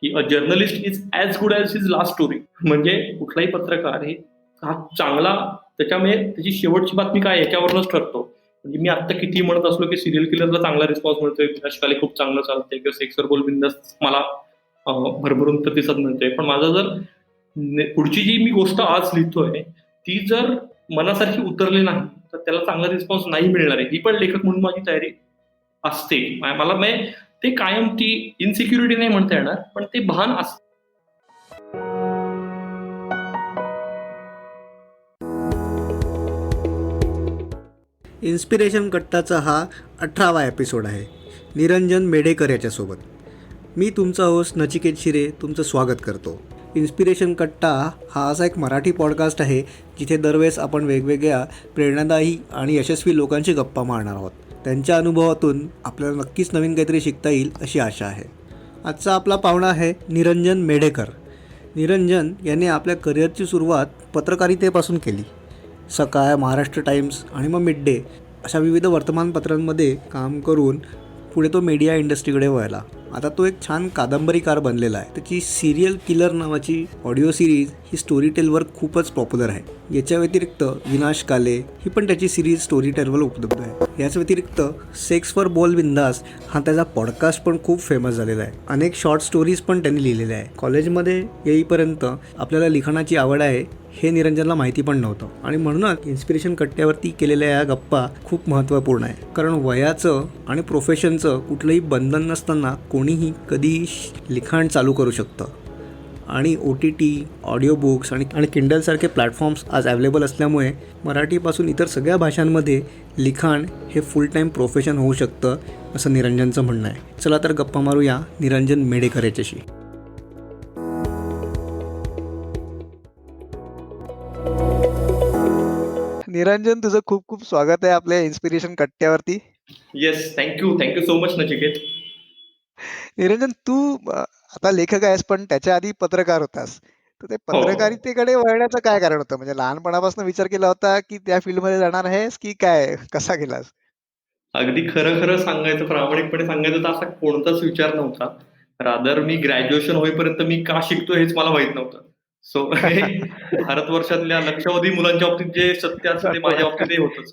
की a journalist is as good as his last story. म्हणजे कुठलाही पत्रकार हा चांगला त्याच्यामुळे त्याची शेवटची बातमी काय आहे याच्यावरूनच ठरतो. म्हणजे मी आत्ता कितीही म्हणत असलो की सिरियल किलरला चांगला रिस्पॉन्स मिळतोय, विनाशकाले खूप चांगलं चालतंय किंवा सेक्सवर बोल बिंदास मला भरभरून प्रतिसाद मिळतोय. पण माझा जर पुढची जी मी गोष्ट आज लिहितोय, ती जर मनासारखी उतरली नाही, तर त्याला चांगला रिस्पॉन्स नाही मिळणार आहे. ही पण लेखक म्हणून माझी तयारी असते. मला म्हणजे ते कायम ती इन्सिक्युरिटी नाही म्हणता येणार, पण ते भान असतं. इन्स्पिरेशन कट्टाचा हा 18वा एपिसोड आहे निरंजन मेढेकर याच्यासोबत. मी तुमचा होस्ट नचिकेत शिरे तुमचं स्वागत करतो. इन्स्पिरेशन कट्टा हा असा एक मराठी पॉडकास्ट आहे जिथे दरवेळेस आपण वेगवेगळ्या प्रेरणादायी आणि यशस्वी लोकांची गप्पा मारणार आहोत. त्यांच्या अनुभवातून आपल्याला नक्कीच नवीन काहीतरी शिकता येईल अशी आशा आहे. आजचा आपला पाहुणा आहे निरंजन मेढेकर. निरंजन यांनी आपल्या करिअरची सुरुवात पत्रकारितेपासून केली. सकाळ, महाराष्ट्र टाइम्स आणि मग मिड डे अशा विविध वर्तमानपत्रांमध्ये काम करून पुढे तो मीडिया इंडस्ट्रीकडे वळला. आता तो एक छान कादंबरीकार बनलेला आहे. त्याची सिरियल किलर नावाची ऑडिओ सिरीज ही स्टोरी टेलवर खूपच पॉप्युलर आहे. याच्या व्यतिरिक्त विनाश काले ही पण त्याची सिरीज स्टोरी टेलवर उपलब्ध आहे. याच व्यतिरिक्त सेक्स फॉर बोल बिंदास हा त्याचा पॉडकास्ट पण खूप फेमस झालेला आहे. अनेक शॉर्ट स्टोरीज पण त्यांनी लिहिलेल्या आहे. कॉलेजमध्ये येईपर्यंत आपल्याला लिखाणाची आवड आहे हे निरंजनला माहिती पण नव्हतं आणि म्हणूनच इन्स्पिरेशन कट्ट्यावरती केलेल्या या गप्पा खूप महत्त्वपूर्ण आहे. कारण वयाचं आणि प्रोफेशनचं कुठलंही बंधन नसताना कोणीही कधी लिखाण चालू करू शकतं. आणि OTT, ऑडिओ बुक्स आणि किंडलसारखे प्लॅटफॉर्म्स आज अवेलेबल असल्यामुळे मराठीपासून इतर सगळ्या भाषांमध्ये लिखाण हे फुल टाईम प्रोफेशन होऊ शकतं असं निरंजनचं म्हणणं आहे. चला तर गप्पा मारूया निरंजन मेढेकर याच्याशी. निरंजन, तुझं खूप खूप स्वागत आहे आपल्या इन्स्पिरेशन कट्ट्यावरती. Yes, thank you so much Nachiket. Niranjan, तू आता लेखक आहेस पण त्याच्या आधी पत्रकार होतास. तर ते हो. पत्रकारितेकडे वळण्याचं काय कारण होतं? म्हणजे लहानपणापासून विचार केला होता की त्या फील्डमध्ये जाणार आहेस की काय? कसा केलास? अगदी खरं खरं सांगायचं, प्रामाणिकपणे सांगायचं तर असा कोणताच विचार नव्हता. रादर मी ग्रॅज्युएशन होईपर्यंत मी का शिकतोय हेच मला माहित नव्हतं. सो हे भारतवर्षातल्या लक्षावधी मुलांच्या बाबतीत जे सत्य असतं ते माझ्या बाबतीतही होतंच.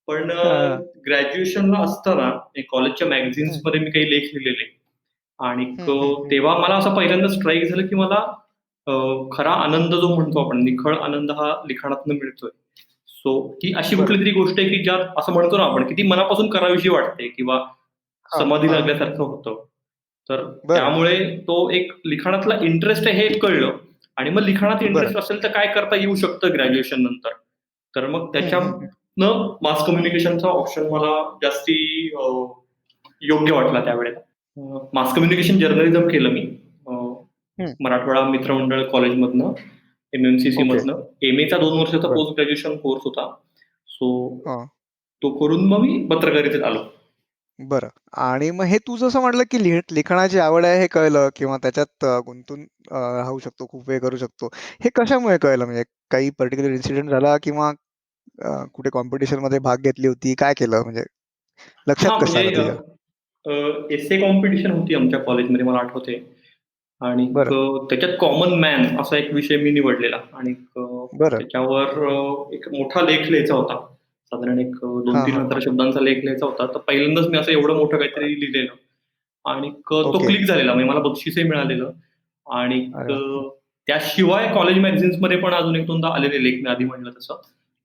पण हां. ग्रॅज्युएशनला असताना कॉलेजच्या हं. मॅगझिन्समध्ये मी काही लेख लिहिलेले आणि हं, हं, हं. तेव्हा मला असं पहिल्यांदा स्ट्राईक झालं की मला अ, खरा आनंद जो म्हणतो आपण, निखळ आनंद हा लिखाणातनं मिळतोय. सो ही अशी बरं. कुठलीतरी गोष्ट आहे की ज्यात असं म्हणतो ना आपण की ती मनापासून करावीशी वाटते किंवा हां, समाधी हां. लागल्यासारखं होतं. तर बरं, त्यामुळे तो एक लिखाणातला इंटरेस्ट आहे हे कळलं आणि मग लिखाणात बरं. इंटरेस्ट असेल तर काय करता येऊ शकतं ग्रॅज्युएशन नंतर. तर मग हं, हं, हं. त्याच्यातनं मास कम्युनिकेशनचा ऑप्शन मला जास्ती योग्य वाटला त्यावेळेला. मास कम्युनिकेशन जर्नलिझम केलं मी. हं. मराठवाडा मित्रमंडळ कॉलेजमधनं, MMCC ओके. मधनं. MAचा 2 वर्षाचा बरं. पोस्ट ग्रॅज्युएशन कोर्स होता. सो हां. तो करून मग मी पत्रकारितेत आलो. बरं. आणि मग हे तू जसं म्हटलं की लिखाणाची आवड आहे हे कळलं किंवा त्याच्यात गुंतून राहू शकतो, खूप वेळ करू शकतो. हे कशामुळे कळलं? म्हणजे काही पर्टिक्युलर इन्सिडेंट झाला किंवा कुठे कॉम्पिटिशनमध्ये भाग घेतली होती? काय केलं म्हणजे लक्षात हां, कसं म्हणजे आलं तुझ्या? एस्से कॉम्पिटिशन होती आमच्या कॉलेजमध्ये मला आठवतंय आणि बरं, त्याच्यात कॉमन मॅन असा एक विषय मी निवडलेला आणि बरं. त्याच्यावर एक मोठा लेख लिहायचा होता. साधारण एक हां, 2,000-3,000 हां. शब्दांचा लेख लिहायचा होता. तर पहिल्यांदाच मी असं एवढं मोठं काहीतरी लिहिलेलं आणि तो ओके. क्लिक झालेला. म्हणजे मला बक्षीसही मिळालेलं आणि अरे वाह! त्याशिवाय कॉलेज मॅगझिन्समध्ये पण अजून 1-2दा आलेले लेख मी आधी म्हटलं तसं.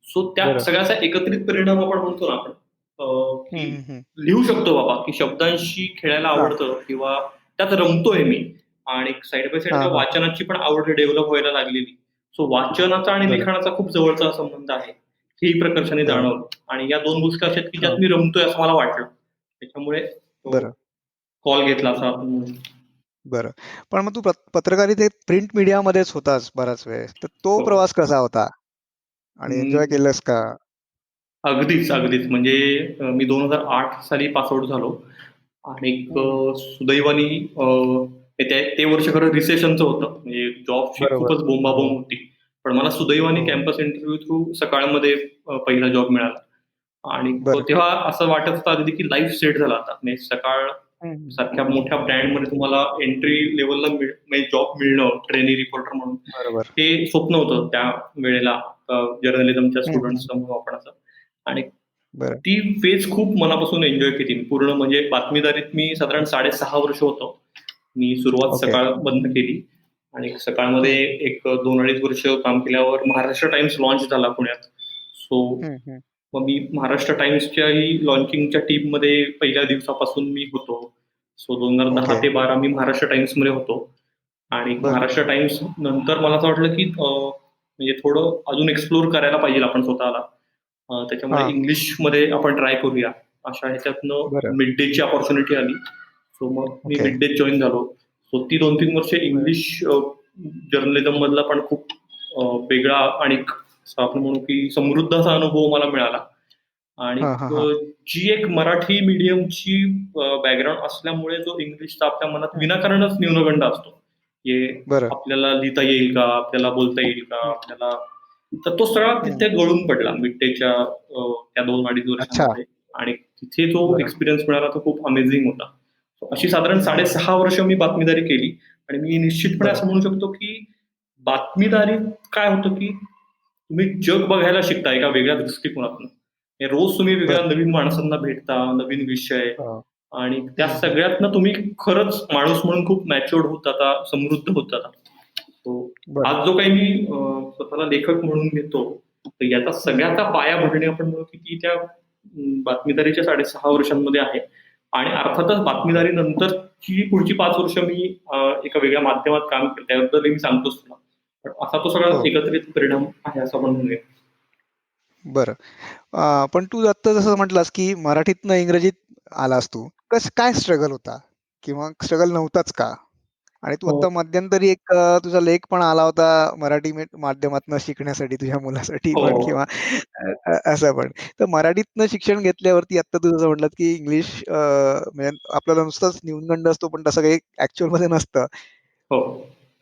सो त्या बरं. सगळ्याचा एकत्रित परिणाम आपण म्हणतो ना आपण हं, की हं, हं. लिहू शकतो बाबा, की शब्दांशी खेळायला हां. आवडतं किंवा त्यात रमतोय मी आणि साइड बाय साइड हां, त्या हां. वाचनाची पण आवड डेव्हलप व्हायला लागलेली. सो वाचनाचा आणि बरं, लिखाणाचा खूप जवळचा संबंध आहे. हेही प्रकर्षाने बरं. जाणवलं आणि या 2 गोष्टी अशा आहेत, की ज्यात हां. मी रमतोय असं मला वाटलं. त्याच्यामुळे तो बरं, कॉल घेतला असा आपण म्हणू. बरं. पण मग तू पत्रकारितेत प्रिंट मीडियामध्येच होतास बराच वेळ. तर तो हो. प्रवास कसा होता? आणि एन्जॉय अं, केलंस का? अगदीच. म्हणजे मी 2008 साली पास आउट झालो आणि हं. सुदैवाने ते वर्ष खरं रिसेशनचं होतं. म्हणजे जॉबची बरोबर. खूपच बोंबाबोंब हो, होती. पण मला सुदैवाने हो. कॅम्पस इंटरव्ह्यू थ्रू सकाळमध्ये पहिला जॉब मिळाला आणि बरं. तेव्हा असं वाटत होतं अगदी की लाईफ सेट झालं आता. म्हणजे सकाळ हं, हं. सारख्या मोठ्या ब्रँडमध्ये तुम्हाला एंट्री लेवलला जॉब मिळणं ट्रेनी रिपोर्टर म्हणून बरोबर. हे स्वप्न होतं त्या वेळेला जर्नलिझमच्या हं, हं. स्टुडंट्सचं म्हणू आपण असं. आणि बरं. ती फेज खूप मनापासून एन्जॉय केली मी. पूर्ण म्हणजे बातमीदारीत मी साधारण 6.5 वर्ष होतो. मी सुरुवात ओके. सकाळ बंद केली आणि सकाळमध्ये एक 2-2.5 वर्ष काम केल्यावर महाराष्ट्र टाइम्स लॉन्च झाला पुण्यात. सो हं, हं. मग मी महाराष्ट्र टाइम्सच्याही लॉन्चिंगच्या टीममध्ये पहिल्या दिवसापासून मी होतो. So 2010 okay. ते 12 मी महाराष्ट्र टाइम्समध्ये होतो. आणि बरं. महाराष्ट्र टाइम्स नंतर मला असं वाटलं की म्हणजे थोडं अजून एक्सप्लोर करायला पाहिजे आपण स्वतःला. त्याच्यामुळे हां. इंग्लिशमध्ये आपण ट्राय करूया. अशा ह्याच्यातनं बरं. मिड डेची अपॉर्च्युनिटी आली. सो मग मी ओके. मिड डे जॉइन झालो. सो ती 2-3 वर्ष बरं. इंग्लिश जर्नलिझम मधला पण खूप वेगळा आणि असं आपण म्हणू की समृद्ध असा अनुभव मला मिळाला. आणि हां, हां, हां. जी एक मराठी मीडियमची बॅकग्राऊंड असल्यामुळे जो इंग्लिशचा आपल्या मनात हं. विनाकारणच न्यूनगंड असतो. हे बरं. आपल्याला लिहिता येईल का? आपल्याला बोलता येईल का? हं, आपल्याला तर तो सगळा हं. तिथे गळून पडला मिड डेच्या त्या 2-2.5 अच्छा. वर्षांमध्ये. आणि तिथे जो बरं. एक्सपिरियन्स मिळाला तो खूप अमेझिंग होता. अशी साधारण हं, हं. 6.5 वर्ष मी बातमीदारी केली. आणि मी निश्चितपणे बरं. असं म्हणू शकतो की बातमीदारीत काय होतं की तुम्ही जग बघायला शिकता एका वेगळ्या दृष्टिकोनातून. हे रोज तुम्ही वेगळ्या बरं. नवीन माणसांना भेटता, नवीन विषय हां. आणि त्या हं, हं. सगळ्यातनं तुम्ही खरंच माणूस म्हणून खूप मॅच्युअर्ड होत जाता, समृद्ध होत जाता. सो बरं. आज जो काही मी स्वतःला लेखक म्हणून घेतो, तर याचा हं. सगळ्याचा पाया भरणे आपण म्हणू की ती त्या बातमीदारीच्या 6.5 वर्षांमध्ये आहे. आणि अर्थातच बातमीदारीनंतरची पुढची 5 वर्ष मी एका वेगळ्या माध्यमात काम केलं. त्याबद्दलही मी सांगतोच तुला. पण असा तो सगळा हो. एकत्रित परिणाम आहे असं आपण म्हणूया. बरं. पण तू आत्ता जसं म्हटलास, की मराठीतनं इंग्रजीत आलास तू. काय स्ट्रगल होता? किंवा स्ट्रगल नव्हताच का? आणि तू हो. आता मध्यंतरी एक तुझा लेख पण आला होता मराठी माध्यमातनं शिकण्यासाठी तुझ्या मुलासाठी हो. पण किंवा असं पण. तर मराठीतनं शिक्षण घेतल्यावरती आत्ता तू जसं म्हटलात, की इंग्लिश म्हणजे आपल्याला नुसताच न्यूनगंड असतो, पण तसं काही ॲक्चुअलमध्ये नसतं. हो.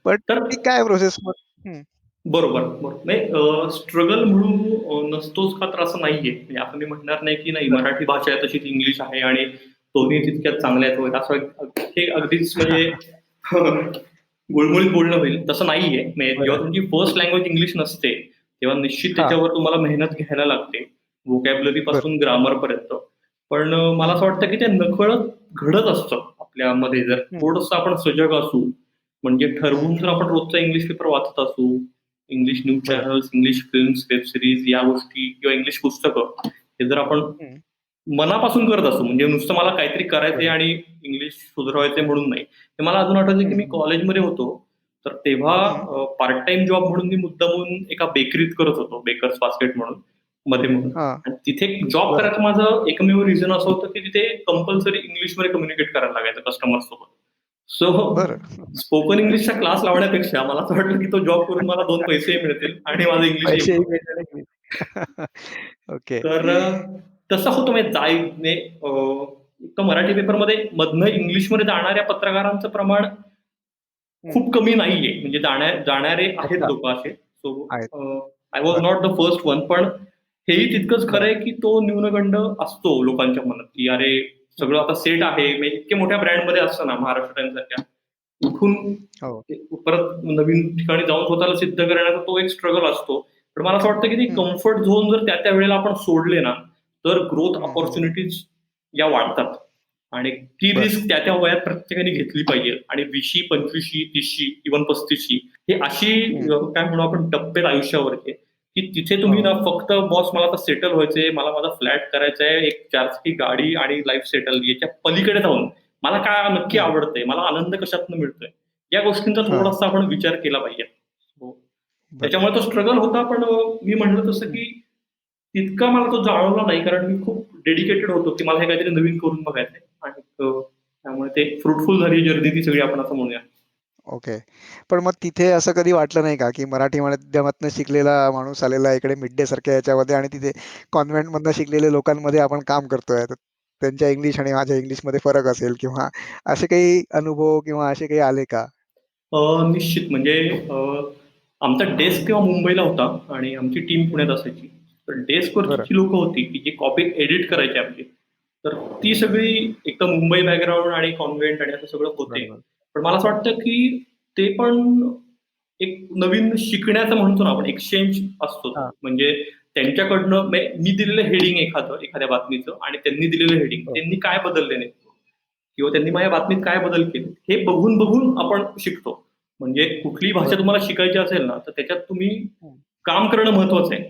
पण तर ती काय प्रोसेस मग? हं. बरोबर, बरोबर. नाही स्ट्रगल म्हणून नसतोच का तर असं नाहीये. म्हणजे असं मी म्हणणार नाही की नाही बरं. मराठी भाषा आहे तशीच इंग्लिश आहे आणि दोन्ही तितक्याच चांगल्या आहेत वगैरे असं हे अगदीच म्हणजे गुळमुळीत बोलणं होईल. तसं नाहीये. म्हणजे जेव्हा बरं. तुमची फर्स्ट लँग्वेज इंग्लिश नसते, तेव्हा निश्चित हां. त्याच्यावर तुम्हाला मेहनत घ्यायला लागते. व्होकॅब्युलरी बरं. पासून ग्रामरपर्यंत. पण मला हं. असं वाटतं की ते नकळत घडत असतं आपल्यामध्ये जर हं. थोडंसं आपण सजग असू. म्हणजे हं. ठरवून जर आपण रोजचा इंग्लिश पेपर वाचत असू, इंग्लिश न्यूज बरं. Channels, English films, web series या गोष्टी किंवा इंग्लिश पुस्तकं हे जर आपण हं. मनापासून करत असू, म्हणजे नुसतं मला काहीतरी करायचंय बरं. आणि इंग्लिश सुधारायचंय म्हणून नाही. ते मला अजून आठवतं की हं, मी हं. कॉलेजमध्ये होतो, तर तेव्हा हं. पार्ट टाइम जॉब म्हणून मी मुद्दामून एका बेकरीत करत होतो, बेकर्स बास्केट म्हणून, मध्ये म्हणून. हां. आणि तिथे जॉब बरं. करायचं माझं एकमेव रिझन असं होतं की तिथे कंपल्सरी इंग्लिशमध्ये कम्युनिकेट करायला लागायचं कस्टमर्ससोबत. सो बरं. स्पोकन इंग्लिशचा क्लास लावण्यापेक्षा मला असं वाटलं की तो जॉब करून मला 2 पैसेही मिळतील आणि माझं इंग्लिशही पैसेही इम्प्रूव्ह होईल. मिळणार नाही. ओके. तर तसं होतं म्हणजे म्हणजे एक तर मराठी पेपरमध्ये मधनं इंग्लिशमध्ये जाणाऱ्या पत्रकारांचं प्रमाण हं. खूप कमी नाहीये. म्हणजे जाणारे आहेत अच्छा. लोकं असे. सो आहेत. आय वॉज बरं. Not the first one. पण हेही तितकंच खरं बरं. आहे की तो न्यूनगंड असतो लोकांच्या मनात, की अरे हं. सगळं आता सेट आहे. म्हणजे इतक्या मोठ्या ब्रँडमध्ये असतं ना महाराष्ट्र टाइम्ससारख्या. उठून हो. परत नवीन ठिकाणी जाऊन स्वतःला सिद्ध करण्याचा तो एक स्ट्रगल असतो. पण मला असं वाटतं की ती हं. कम्फर्ट झोन जर त्या वेळेला आपण सोडले ना, तर ग्रोथ हं, हं. अपॉर्च्युनिटीज या वाढतात. आणि ती बरं. रिस्क त्या वयात प्रत्येकाने घेतली पाहिजे. आणि 20शी, 25शी, 30शी, इव्हन 35शी हे अशी हं. काय म्हणू आपण टप्पे आहेत आयुष्यावरचे, की तिथे तुम्ही हो. ना फक्त बॉस मला आता सेटल व्हायचंय, मला माझा फ्लॅट करायचा आहे, एक 4 चाकी गाडी आणि लाईफ सेटल याच्या पलीकडे जाऊन मला काय नक्की हं. आवडतंय, मला आनंद कशातनं मिळतोय, या गोष्टींचा हां. थोडासा आपण विचार केला पाहिजे. हो. बरं. त्याच्यामुळे तो स्ट्रगल होता. पण मी म्हटलं तसं हं. की तितका मला तो जाणवला नाही, कारण मी खूप डेडिकेटेड होतो की मला हे काहीतरी नवीन करून बघायचंय. आणि त्यामुळे ते फ्रुटफुल झाली जर्नी ती सगळी आपण असं म्हणूया. ओके. पण मग तिथे असं कधी वाटलं नाही का, की मराठी माध्यमातनं शिकलेला माणूस आलेला इकडे मिड डे सारख्या याच्यामध्ये आणि तिथे कॉन्व्हेंटमधनं शिकलेल्या लोकांमध्ये आपण काम करतोय. तर त्यांच्या इंग्लिश आणि माझ्या इंग्लिशमध्ये फरक असेल किंवा असे काही अनुभव किंवा असे काही आले का? निश्चित म्हणजे आमचा डेस्क तेव्हा मुंबईला होता आणि आमची टीम पुण्यात असायची. तर डेस्कवरची बरं. जी लोकं होती, की जी कॉपी एडिट करायची आपली. तर ती सगळी एक तर मुंबई बॅकग्राऊंड आणि कॉन्व्हेंट आणि असं सगळं होते. बरोबर. पण मला असं वाटतं की ते पण एक नवीन शिकण्याचं म्हणतो ना आपण एक्सचेंज असतो तो. हां. म्हणजे त्यांच्याकडनं मी दिलेलं हेडिंग एखाद्या बातमीचं आणि त्यांनी दिलेलं हेडिंग हो. त्यांनी काय बदलले नाही किंवा त्यांनी माझ्या बातमीत काय बदल केले हे बघून बघून आपण शिकतो. म्हणजे कुठलीही भाषा बरं. तुम्हाला शिकायची असेल ना तर त्याच्यात तुम्ही हं. काम करणं महत्वाचं आहे.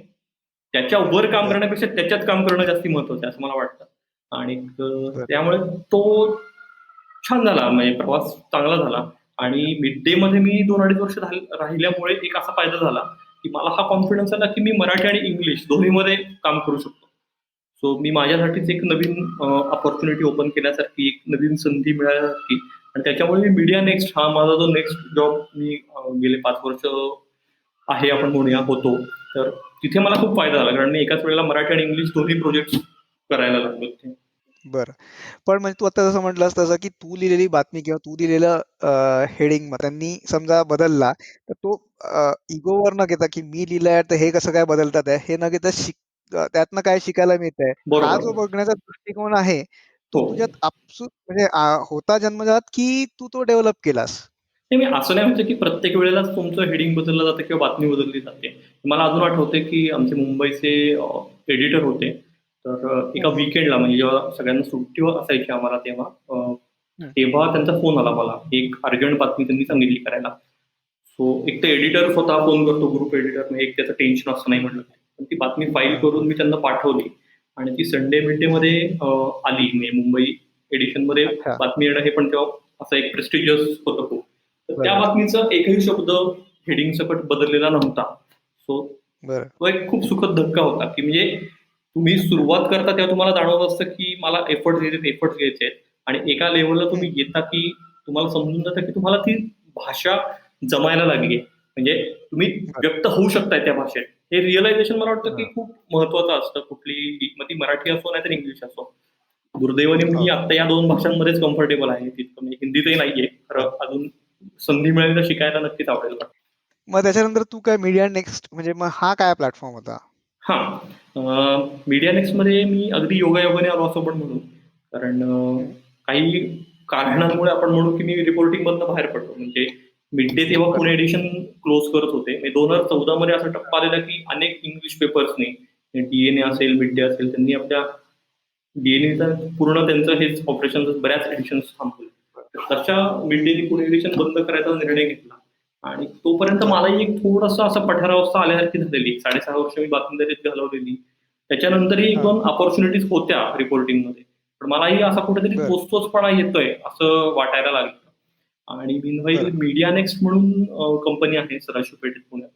त्याच्यावर काम बरं, करण्यापेक्षा त्याच्यात काम करणं जास्त महत्वाचं आहे असं मला वाटतं. आणि बरं. त्यामुळे तो छान झाला म्हणजे प्रवास चांगला झाला. आणि मिड डे मध्ये मी 2-2.5 वर्ष राहिल्यामुळे एक असा फायदा झाला की मला हा कॉन्फिडन्स आला की मी मराठी आणि इंग्लिश दोन्हीमध्ये काम करू शकतो. सो मी माझ्यासाठीच एक नवीन अपॉर्च्युनिटी ओपन केल्यासारखी, एक नवीन संधी मिळाल्यासारखी आणि त्याच्यामुळे मी मीडिया नेक्स्ट हा माझा जो नेक्स्ट जॉब मी गेले 5 वर्ष आहे आपण म्हणूया होतो. तर तिथे मला खूप फायदा झाला कारण मी एकाच वेळेला मराठी आणि इंग्लिश दोन्ही प्रोजेक्ट्स करायला लागलो तिथे. बरं. पण म्हणजे तू आता जसं म्हटलास तसं, की तू लिहिलेली बातमी किंवा तू दिलेलं हेडिंग त्यांनी समजा बदलला, तर तो इगोवर न घेता, की मी लिहिलंय तर हे कसं काय बदलतात आहे, हे न घेता त्यातनं काय शिकायला मिळतंय. हा जो बरोबर. बघण्याचा दृष्टिकोन आहे, तो हो. तुझ्यात आपसूक म्हणजे होता जन्मजात, की तू तो डेव्हलप केलास? नाही, मी असं नाही म्हणतो की प्रत्येक वेळेलाच तुमचं हेडिंग बदललं जातं किंवा बातमी बदलली जाते. मला अजून आठवतंय की आमचे मुंबईचे एडिटर होते. तर एका हं, वीकेंडला म्हणजे जेव्हा सगळ्यांना सुट्टी असायची आम्हाला तेव्हा हं. तेव्हा त्यांचा फोन आला मला. एक अर्जंट बातमी त्यांनी सांगितली करायला. सो एक तर एडिटर स्वतः फोन करतो, ग्रुप एडिटर म्हणजे एक त्याचं टेन्शन असतं नाही म्हटलं तरी. पण ती बातमी फाईल हां, करून मी त्यांना पाठवली आणि ती संडे मिड मध्ये आली. म्हणजे मुंबई एडिशनमध्ये अच्छा. बातमी येणं हे पण तेव्हा असं एक प्रेस्टिजियस होतं खूप. तर त्या बरं, बातमीचा एकही शब्द हेडिंग सकट बदललेला नव्हता. सो बरं. तो एक खूप सुखद धक्का होता, की म्हणजे तुम्ही सुरुवात करता तेव्हा तुम्हाला जाणवत असतं, की मला एफर्ट्स घ्यायचे आहेत आणि एका लेव्हलला हं. तुम्ही येता, की तुम्हाला समजून जातं, की तुम्हाला ती भाषा जमायला लागली आहे. म्हणजे तुम्ही बरं. व्यक्त होऊ शकताय त्या भाषेत. हे रिअलायझेशन मला वाटतं, की हां. खूप महत्वाचं असतं कुठलीही मग ती मराठी असो नाहीतर इंग्लिश असो. दुर्दैवाने मी हो. आता या 2 भाषांमध्येच कम्फर्टेबल आहे. तितकं म्हणजे हिंदीतही नाहीये. बरं. खरं अजून संधी मिळाली तर शिकायला नक्कीच आवडेल मला. मग त्याच्यानंतर तू काय मीडिया नेक्स्ट म्हणजे मग हा काय प्लॅटफॉर्म होता? हां. मीडिया नेक्स्टमध्ये मी अगदी योगायोगाने आलो असं पण म्हणू. कारण हं. काही कारणांमुळे आपण म्हणू की मी रिपोर्टिंगमधनं बाहेर पडलो. म्हणजे मिड डे तेव्हा बरं. पुणे एडिशन क्लोज करत होते. म्हणजे 2014 मध्ये असा टप्पा आलेला की अनेक इंग्लिश पेपर्सनी डी असेल, मिड डे असेल त्यांनी आपल्या डी-एन-एचं पूर्ण त्यांचं हेच ऑपरेशन्स बऱ्याच एडिशन्स थांबवले. तशा मिड डेनी पुणे एडिशन बंद करायचा निर्णय घेतला. आणि तोपर्यंत बरं. मलाही एक थोडंसं असं पठारावस्था आल्यासारखी झालेली. 6.5 वर्ष मी बातमीदारीत घालवलेली. त्याच्यानंतरही हां. 1-2 अपॉर्च्युनिटीज होत्या रिपोर्टिंगमध्ये. पण मलाही असा कुठेतरी बरं. तोच-तोचपणा येतोय असं वाटायला लागलं. आणि मीनवाईल बरं. मीडिया नेक्स्ट म्हणून कंपनी आहे सदाशिव पेठेत पुण्यात.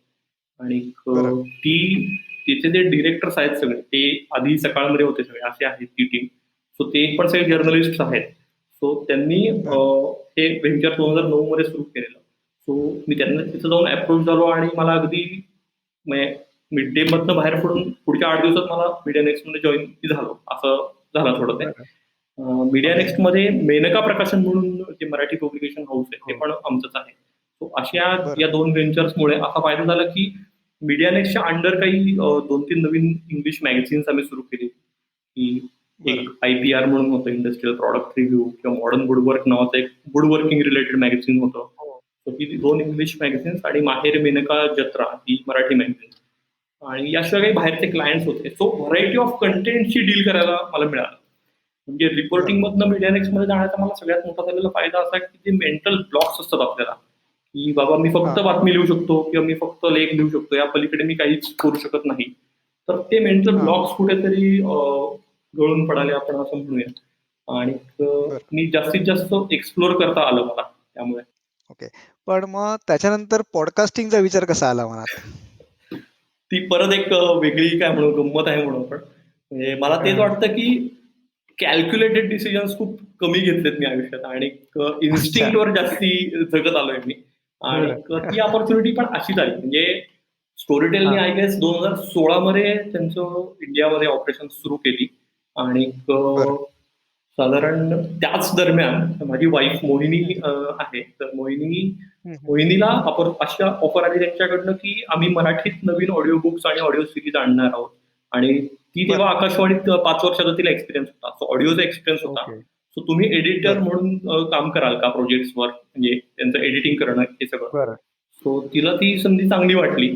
आणि बरं. ती तिथे जे डिरेक्टर्स आहेत सगळे ते आधी सकाळमध्ये होते सगळे असे आहेत ती टीम. सो ते पण सगळे अच्छा. जर्नलिस्ट आहेत. सो त्यांनी बरं. हे व्हेंचर 2009 मध्ये सुरू केलेलं. सो मी त्यांना तिथं जाऊन अप्रोच झालो आणि मला अगदी म्हणजे मिड डे मधनं बाहेर पडून पुढच्या 8 दिवसात मला मीडिया नेक्स्टमध्ये जॉइन झालो. असं झालं थोडं ते. बरं. Media okay. नेक्स्टमध्ये मेनका प्रकाशन म्हणून जे मराठी पब्लिकेशन हाऊस आहे ते हो. पण आमचंच आहे. सो अशा बरं. या 2 व्हेंचर्समुळे असा फायदा झाला की मीडिया नेक्स्टच्या अंडर काही 2-3 नवीन इंग्लिश मॅगझिन्स आम्ही सुरू केली. की बरं. एक आय-पी-आर म्हणून होतं इंडस्ट्रियल प्रॉडक्ट रिव्ह्यू किंवा मॉडर्न वुडवर्क नावाचं एक वुडवर्किंग रिलेटेड मॅगझिन होतं. हो. तर ती 2 इंग्लिश मॅगझिन्स आणि माहेर मेनका जत्रा ही मराठी मॅगझिन. आणि याशिवाय काही बाहेरचे क्लायंट्स होते. सो व्हरायटी ऑफ कंटेंटशी डील करायला मला मिळालं. म्हणजे बरं. रिपोर्टिंगमधनं मीडिया नेक्स्टमध्ये जाण्याचा मला सगळ्यात मोठा झालेला फायदा असा आहे, की ते मेंटल ब्लॉक्स असतात आपल्याला, की बाबा मी फक्त हां. बातमी लिहू शकतो किंवा मी फक्त लेख लिहू शकतो. या पलीकडे मी काहीच करू शकत नाही. तर ते मेंटल हां. ब्लॉक्स कुठेतरी गळून पडाले आपण असं म्हणूया. आणि बरं. मी जास्तीत जास्त एक्सप्लोर करता आलं मला त्यामुळे. ओके. पण मग त्याच्यानंतर पॉडकास्टिंगचा विचार कसा आला मनात? ती परत एक वेगळी काय म्हणू गंमत आहे म्हणू आपण. म्हणजे मला तेच हां. वाटतं, की कॅल्क्युलेटेड डिसिजन्स खूप कमी घेतलेत मी आयुष्यात आणि अच्छा. इन्स्टिंक्टवर जास्ती जगत आलोय मी. आणि बरं. ती अपॉर्च्युनिटी पण अशीच आली. म्हणजे स्टोरीटेलनी हां. आय गेस 2016 मध्ये त्यांचं इंडियामध्ये ऑपरेशन सुरू केली आणि बरं. साधारण त्याच दरम्यान माझी वाईफ मोहिनी हं. आहे. तर हं, हं. मोहिनीला अशा ऑफर आली त्यांच्याकडनं, की आम्ही मराठीत नवीन ऑडिओ बुक्स आणि ऑडिओ सीरीज आणणार आहोत आणि ती तेव्हा आकाशवाणीत 5 वर्षाचा तिला एक्सपिरियन्स होता. सो ऑडिओचा एक्सपिरियन्स होता. ओके. सो तुम्ही एडिटर बरं. म्हणून काम कराल का प्रोजेक्ट्सवर, म्हणजे त्यांचं एडिटिंग करणं हे सगळं. बरं. सो तिला ती संधी चांगली वाटली.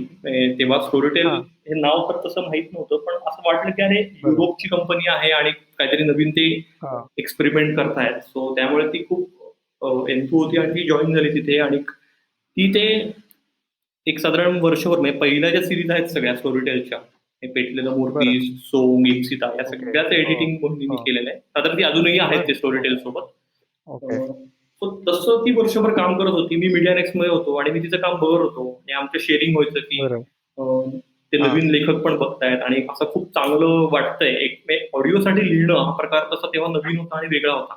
तेव्हा स्टोरीटेल हां. हे नाव तर तसं माहित नव्हतं, पण असं वाटलं की अरे बरं. युरोपची कंपनी आहे आणि काहीतरी नवीन ते हां. एक्सपेरिमेंट करतायत. सो त्यामुळे ती खूप एन्थू होती आणि ती जॉईन झाली तिथे. आणि ती ते एक साधारण वर्षभर, म्हणजे पहिल्या ज्या सिरीज आहेत सगळ्या स्टोरीटेलच्या, हे पेटलेलं बरं. मोरपीस, सोंग, इप्सिता या ओके. सगळ्याचं एडिटिंग हो. मोहिनीने हो. केलेलं आहे. साधारण ती अजूनही आहेत ते बरं. स्टोरीटेल सोबत. ओके. सो तसं ती वर्षभर काम करत होती. मी मीडिया नेक्स्टमध्ये होतो आणि मी तिचं काम बघत होतो आणि आमचं शेअरिंग व्हायचं की बरं. ते हां. नवीन लेखक पण बघतायत आणि असं खूप चांगलं वाटतंय. एक ऑडिओसाठी लिहिणं हा प्रकार तसा तेव्हा नवीन होता आणि वेगळा होता.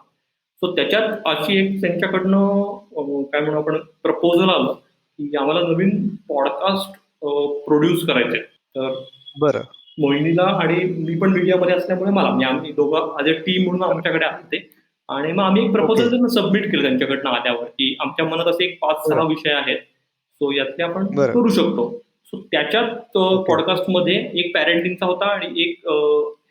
सो त्याच्यात अशी एक त्यांच्याकडनं काय म्हणू आपण प्रपोजल आलं की आम्हाला नवीन पॉडकास्ट प्रोड्यूस करायचे. तर बरं. मोहिनीला आणि मी पण मीडियामध्ये असल्यामुळे मला, म्हणजे आम्ही दोघं ॲज अ टीम म्हणून आमच्याकडे आले ते. आणि मग आम्ही एक ओके. प्रपोजल त्यांना सबमिट केलं त्यांच्याकडनं आल्यावर की आमच्या मनात असे एक 5-6 बरं. विषय आहेत. सो यातले आपण बरं. करू शकतो. सो त्याच्यात ओके. पॉडकास्टमध्ये एक पॅरेंटिंगचा होता आणि एक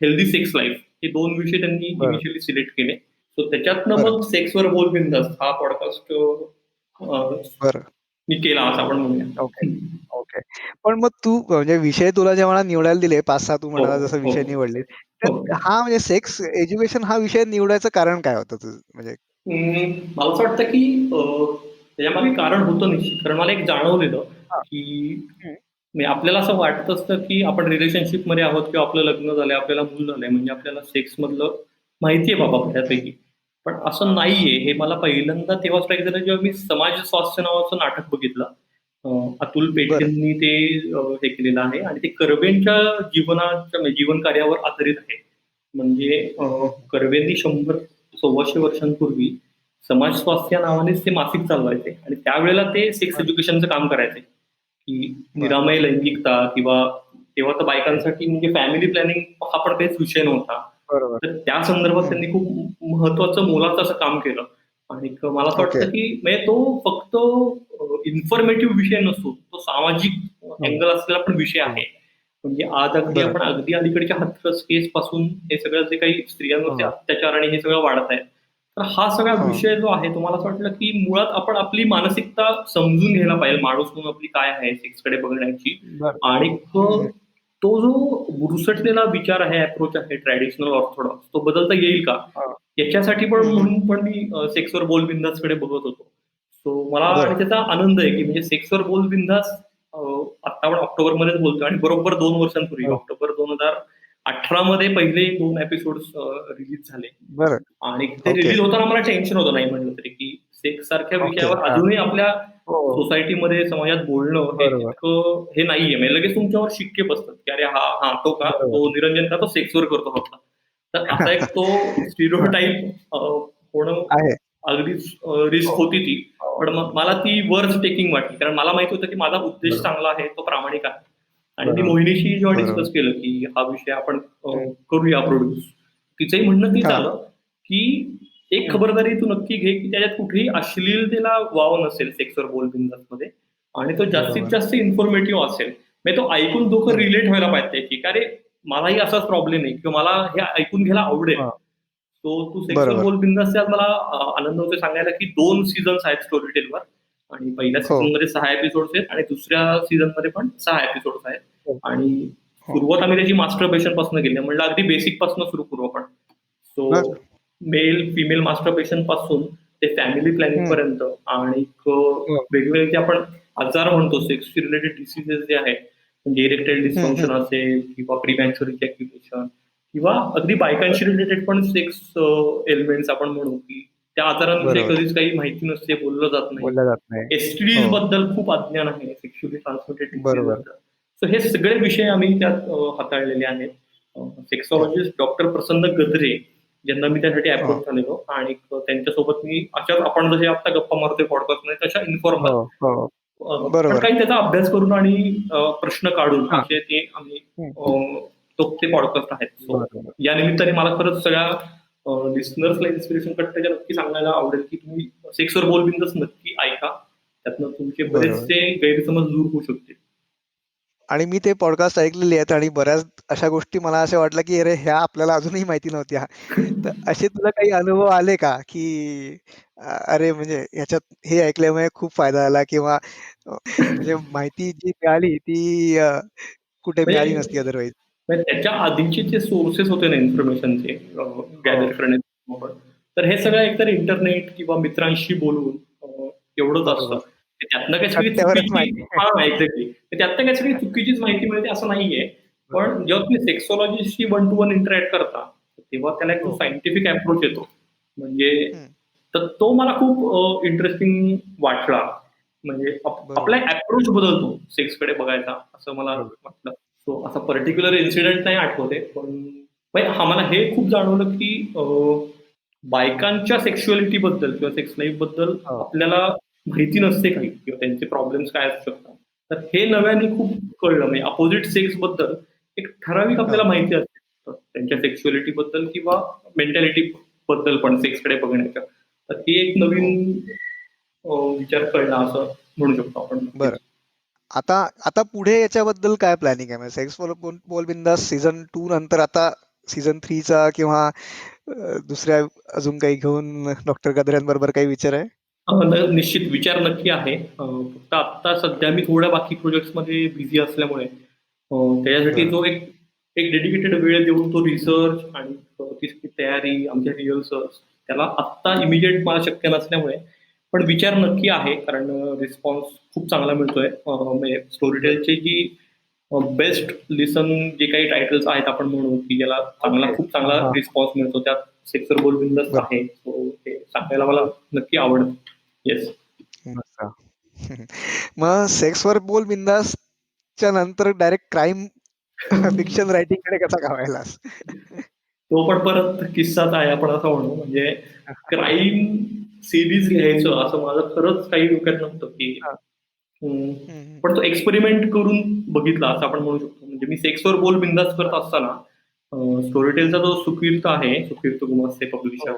हेल्दी सेक्स लाईफ, हे 2 विषय त्यांनी बरं. इनिशियली सिलेक्ट केले. सो त्याच्यातनं बरं. मग सेक्सवर बोल बिंदास हा पॉडकास्ट बरं. मी केला असं आपण म्हणूया. ओके. ओके. पण मग तू म्हणजे विषय तुला जेव्हा निवडायला दिले 5-6 तू हो, म्हणाला जसं हो, विषय निवडले. हो. तर हा म्हणजे सेक्स एज्युकेशन हा विषय निवडायचं कारण काय होतं तुझं? म्हणजे मला असं वाटतं की त्याच्यामागे कारण होतं निश्चित. कारण मला एक जाणवलेलं हां. की हं. म्हणजे आपल्याला असं वाटत असतं की आपण रिलेशनशिपमध्ये आहोत किंवा आपलं लग्न झालंय, आपल्याला मूल झालंय, म्हणजे आपल्याला सेक्समधलं माहिती आहे बाबा हं. बऱ्यापैकी. पण असं हां. नाहीये हे मला पहिल्यांदा तेव्हा स्ट्राईक झालं जेव्हा मी समाज स्वास्थ्य नावाचं नाटक बघितलं. अतुल बरं. पेठेंनी ते हे केलेलं आहे आणि ते कर्वेंच्या जीवनाच्या, म्हणजे जीवन कार्यावर आधारित आहे. म्हणजे हं, हं, हं. कर्वेंनी 100-125 वर्षांपूर्वी समाज स्वास्थ्य या नावानेच ते मासिक चालवायचे आणि त्यावेळेला ते सेक्स बरं. एज्युकेशनचं काम करायचे. की बरं. निरामय लैंगिकता किंवा तेव्हा तर बायकांसाठी म्हणजे फॅमिली प्लॅनिंग हा पण काहीच विषय नव्हता. बरोबर. तर त्या संदर्भात हं. त्यांनी खूप महत्वाचं मोलाचं असं काम केलं. आणि मला असं ओके. वाटतं की म्हणजे तो फक्त इन्फॉर्मेटिव्ह विषय नसतो, तो सामाजिक हो. अँगल असलेला पण विषय हो. आहे. म्हणजे आज अगदी बरं. आपण अगदी अलीकडच्या हाथरस केस पासून हे सगळं जे काही स्त्रियांवरचे हो. अत्याचार आणि हे सगळं वाढत आहे. तर हा सगळा हो. विषय जो आहे तो मला असं वाटलं की मुळात आपण आपली मानसिकता समजून घ्यायला पाहिजे. माणूस म्हणून आपली काय आहे सेक्सकडे बघण्याची. बरं. आणि हं, हं. तो जो बुरसटलेला विचार आहे, अप्रोच आहे ट्रॅडिशनल ऑर्थोडॉक्स, तो बदलता येईल का? हां. याच्यासाठी पण हं, हं. म्हणून पण मी सेक्सवर बोल बिंदासकडे बघत होतो. सो मला आणि बरं. त्याचा आनंद आहे की म्हणजे सेक्सवर बोल बिंदास आता आपण ऑक्टोबरमध्येच बोलतोय आणि बरोबर 2 वर्षांपूर्वी हो. ऑक्टोबर 2018 मध्ये पहिले 2 एपिसोड्स रिलीज झाले. बरं. आणि ते ओके. रिलीज होताना मला टेन्शन होतं नाही म्हटलं तरी की सेक्स सारख्या ओके. विषयावर हां. अजूनही आपल्या हो. सोसायटीमध्ये समाजात बोलणं हे बरोबर. इतकं हे नाहीये. म्हणजे लगेच तुमच्यावर शिक्के बसतात की अरे हा तो का, बरोबर. तो निरंजन का, तो सेक्सवर करतो फक्त. तर असा एक तो हां. स्टिरियोटाइप होणं आहे. अगदीच रिस्क हो. होती ती. हो. पण मग मला ती वर्थ टेकिंग वाटली. कारण मला माहिती होतं की माझा उद्देश बरोबर. चांगला आहे, तो प्रामाणिक आहे. आणि मी बरोबर. मोहिनीशी जेव्हा बरोबर. डिस्कस केलं की हा विषय आपण हं. करूया प्रोड्यूस. तिचंही म्हणणं तेच हां. आलं की एक हं. खबरदारी तू नक्की घे की त्याच्यात कुठेही अश्लीलतेला वाव नसेल सेक्सवर बोल बिंदासमध्ये. आणि तो जास्तीत बरोबर. जास्त इन्फॉर्मेटिव्ह असेल. म्हणजे तो ऐकून दोघं हं. रिलेट व्हायला पाहिजे की अरे मलाही असाच प्रॉब्लेम आहे किंवा मला हे ऐकून घ्यायला आवडेल. हां. सो तू सेक्सवर बरोबर. बोल बिंदासचे आज मला आनंद होतो सांगायला की 2 सीझन्स आहेत स्टोरीटेलवर. आणि पहिल्या हो. सीझनमध्ये 6 एपिसोड्स आहेत आणि दुसऱ्या सीझनमध्ये पण 6 एपिसोड्स आहेत. हो. आणि हो. सुरुवात आम्ही त्याची मास्टरबेशन पासून केली. म्हणलं अगदी बेसिक पासून सुरू करू आपण. सो बरं. मेल, फिमेल मास्टरबेशन पासून ते फॅमिली प्लॅनिंग हं. पर्यंत आणि हो. वेगवेगळे जे आपण आजार म्हणतो सेक्सशी रिलेटेड डिसीजेस जे आहेत, म्हणजे इरेक्टाईल हं, डिस्फंक्शन हं. असेल किंवा प्रीमॅच्युअर इजॅक्युलेशन किंवा अगदी बायकांशी रिलेटेड पण सेक्स एलिमेंट्स आपण म्हणू की त्या आजारांविषयी बरोबर. कधीच काही माहिती नसते, बोललं जात नाही. बोललं जात नाही. एसटीडीज हो. बद्दल खूप अज्ञान आहे, सेक्शुअली ट्रान्समिटेड डिसीज बरोबर. बद्दल. सो हे सगळे विषय आम्ही त्यात हाताळलेले आहेत. हो. सेक्सॉलॉजिस्ट डॉक्टर प्रसन्न गद्रे ज्यांना मी त्यासाठी हो. अप्रोच झालेलो आणि त्यांच्यासोबत मी अशाच आपण जसे आता गप्पा मारतोय पॉडकास्टमध्ये तशा इन्फॉर्मल हो. हो. पण बरोबर. काही त्याचा अभ्यास करून आणि प्रश्न काढून हां. असे ते आम्ही हं. ते पॉडकास्ट आहेत. सो बरोबर. या निमित्ताने मला खरंच सगळ्या लिस्नर्सला इन्स्पिरेशन कट्ट्याच्या नक्की सांगायला आवडेल की तुम्ही सेक्सवर बोल बिंदास नक्की ऐका. त्यातनं तुमचे बरोबर. बरेचसे गैरसमज दूर होऊ शकतील. आणि मी ते पॉडकास्ट ऐकलेले आहेत आणि बऱ्याच अशा गोष्टी मला अशा वाटल्या की अरे ह्या आपल्याला अजूनही माहिती नव्हत्या. तर असे तुला काही अनुभव आले का की अरे म्हणजे ह्याच्यात हे ऐकल्यामुळे खूप फायदा झाला किंवा म्हणजे माहिती जी मिळाली ती कुठे मिळाली म्हणजे नसती अदरवाईज. म्हणजे त्याच्या आधीचे जे सोर्सेस होते ना इन्फॉर्मेशनचे हो गॅदर करण्याचे, तर हे सगळं एकतर इंटरनेट किंवा मित्रांशी बोलून एवढंच असतं. बरोबर. ते त्यातनं काही सगळी पत्त्यावरच चुकीची, माहिती. हा एक्झॅक्टली, त्यातनं काही सगळी चुकीचीच माहिती मिळते असं नाहीये. बरोबर. पण जेव्हा तुम्ही सेक्सॉलॉजिस्टशी वन टू वन इंटरॅक्ट करता, तेव्हा त्याला एक जो हो. सायंटिफिक अप्रोच येतो, म्हणजे हं. तर तो मला खूप इंटरेस्टिंग वाटला. म्हणजे आपला बरोबर. अप्रोच बदलतो सेक्सकडे बघायचा, असं मला बरोबर. वाटलं. सो असा पर्टिक्युलर इन्सिडेंट नाही आठवते, पण म्हणजे हा मला हे खूप जाणवलं की बायकांच्या सेक्शुअलिटी बद्दल किंवा सेक्स लाईफ बद्दल हो. आपल्याला माहिती नसते काही, किंवा त्यांचे प्रॉब्लेम्स काय असू शकतात. तर हे नव्याने खूप कळलं. म्हणजे अपोजिट सेक्स बद्दल एक ठराविक आपल्याला हो. माहिती असते, तर त्यांच्या सेक्शुअलिटी बद्दल किंवा मेंटॅलिटी बद्दल पण सेक्सकडे बघण्याच्या. तर ही एक हो. नवीन विचार कळला असं म्हणू शकतो आपण बरं. नक्कीच. आता आता पुढे याच्याबद्दल काय प्लॅनिंग आहे? म्हणजे सेक्स फॉर बोल बिंदास सीझन 2 नंतर आता सीझन 3 चा किंवा दुसऱ्या अजून काही घेऊन डॉक्टर गद्र्यांबरोबर काही विचार आहे? निश्चित विचार नक्की आहे. फक्त आता सध्या मी थोड्या बाकी प्रोजेक्ट्समध्ये बिझी असल्यामुळे त्याच्यासाठी बरं. जो एक एक डेडिकेटेड वेळ देऊन तो रिसर्च आणि ती सगळी तयारी, आमच्या रिहर्सल्स, त्याला आत्ता इमिजिएट मला शक्य नसल्यामुळे, पण विचार नक्की आहे. कारण रिस्पॉन्स खूप चांगला मिळतोय. म्हणजे बरं. स्टोरीटेलची जी बेस्ट लिसन जे काही टायटल्स आहेत आपण म्हणू, की ज्याला ओके. खूप हां, चांगला हां. रिस्पॉन्स मिळतो, त्यात सेक्सर बोल बिंदास बरं. आहे. सो ते सांगायला मला नक्की आवडेल. येस. मस्त. मग सेक्सवर बोल बिंदासच्या नंतर डायरेक्ट क्राईम फिक्शन रायटिंगकडे कसा का वळलास? तो पण परत किस्साच आहे आपण असं म्हणू. म्हणजे क्राईम सिरीज लिहायचं असं माझं खरंच काही डोक्यात नव्हतं, की हां. हं, हं, हं. पण तो एक्सपेरिमेंट करून बघितला असं आपण म्हणू शकतो. म्हणजे मी सेक्सवर बोल बिंदास करत हां. असताना स्टोरीटेलचा जो सुकीर्त आहे, सुकीर्त गुमास्ते पब्लिशर,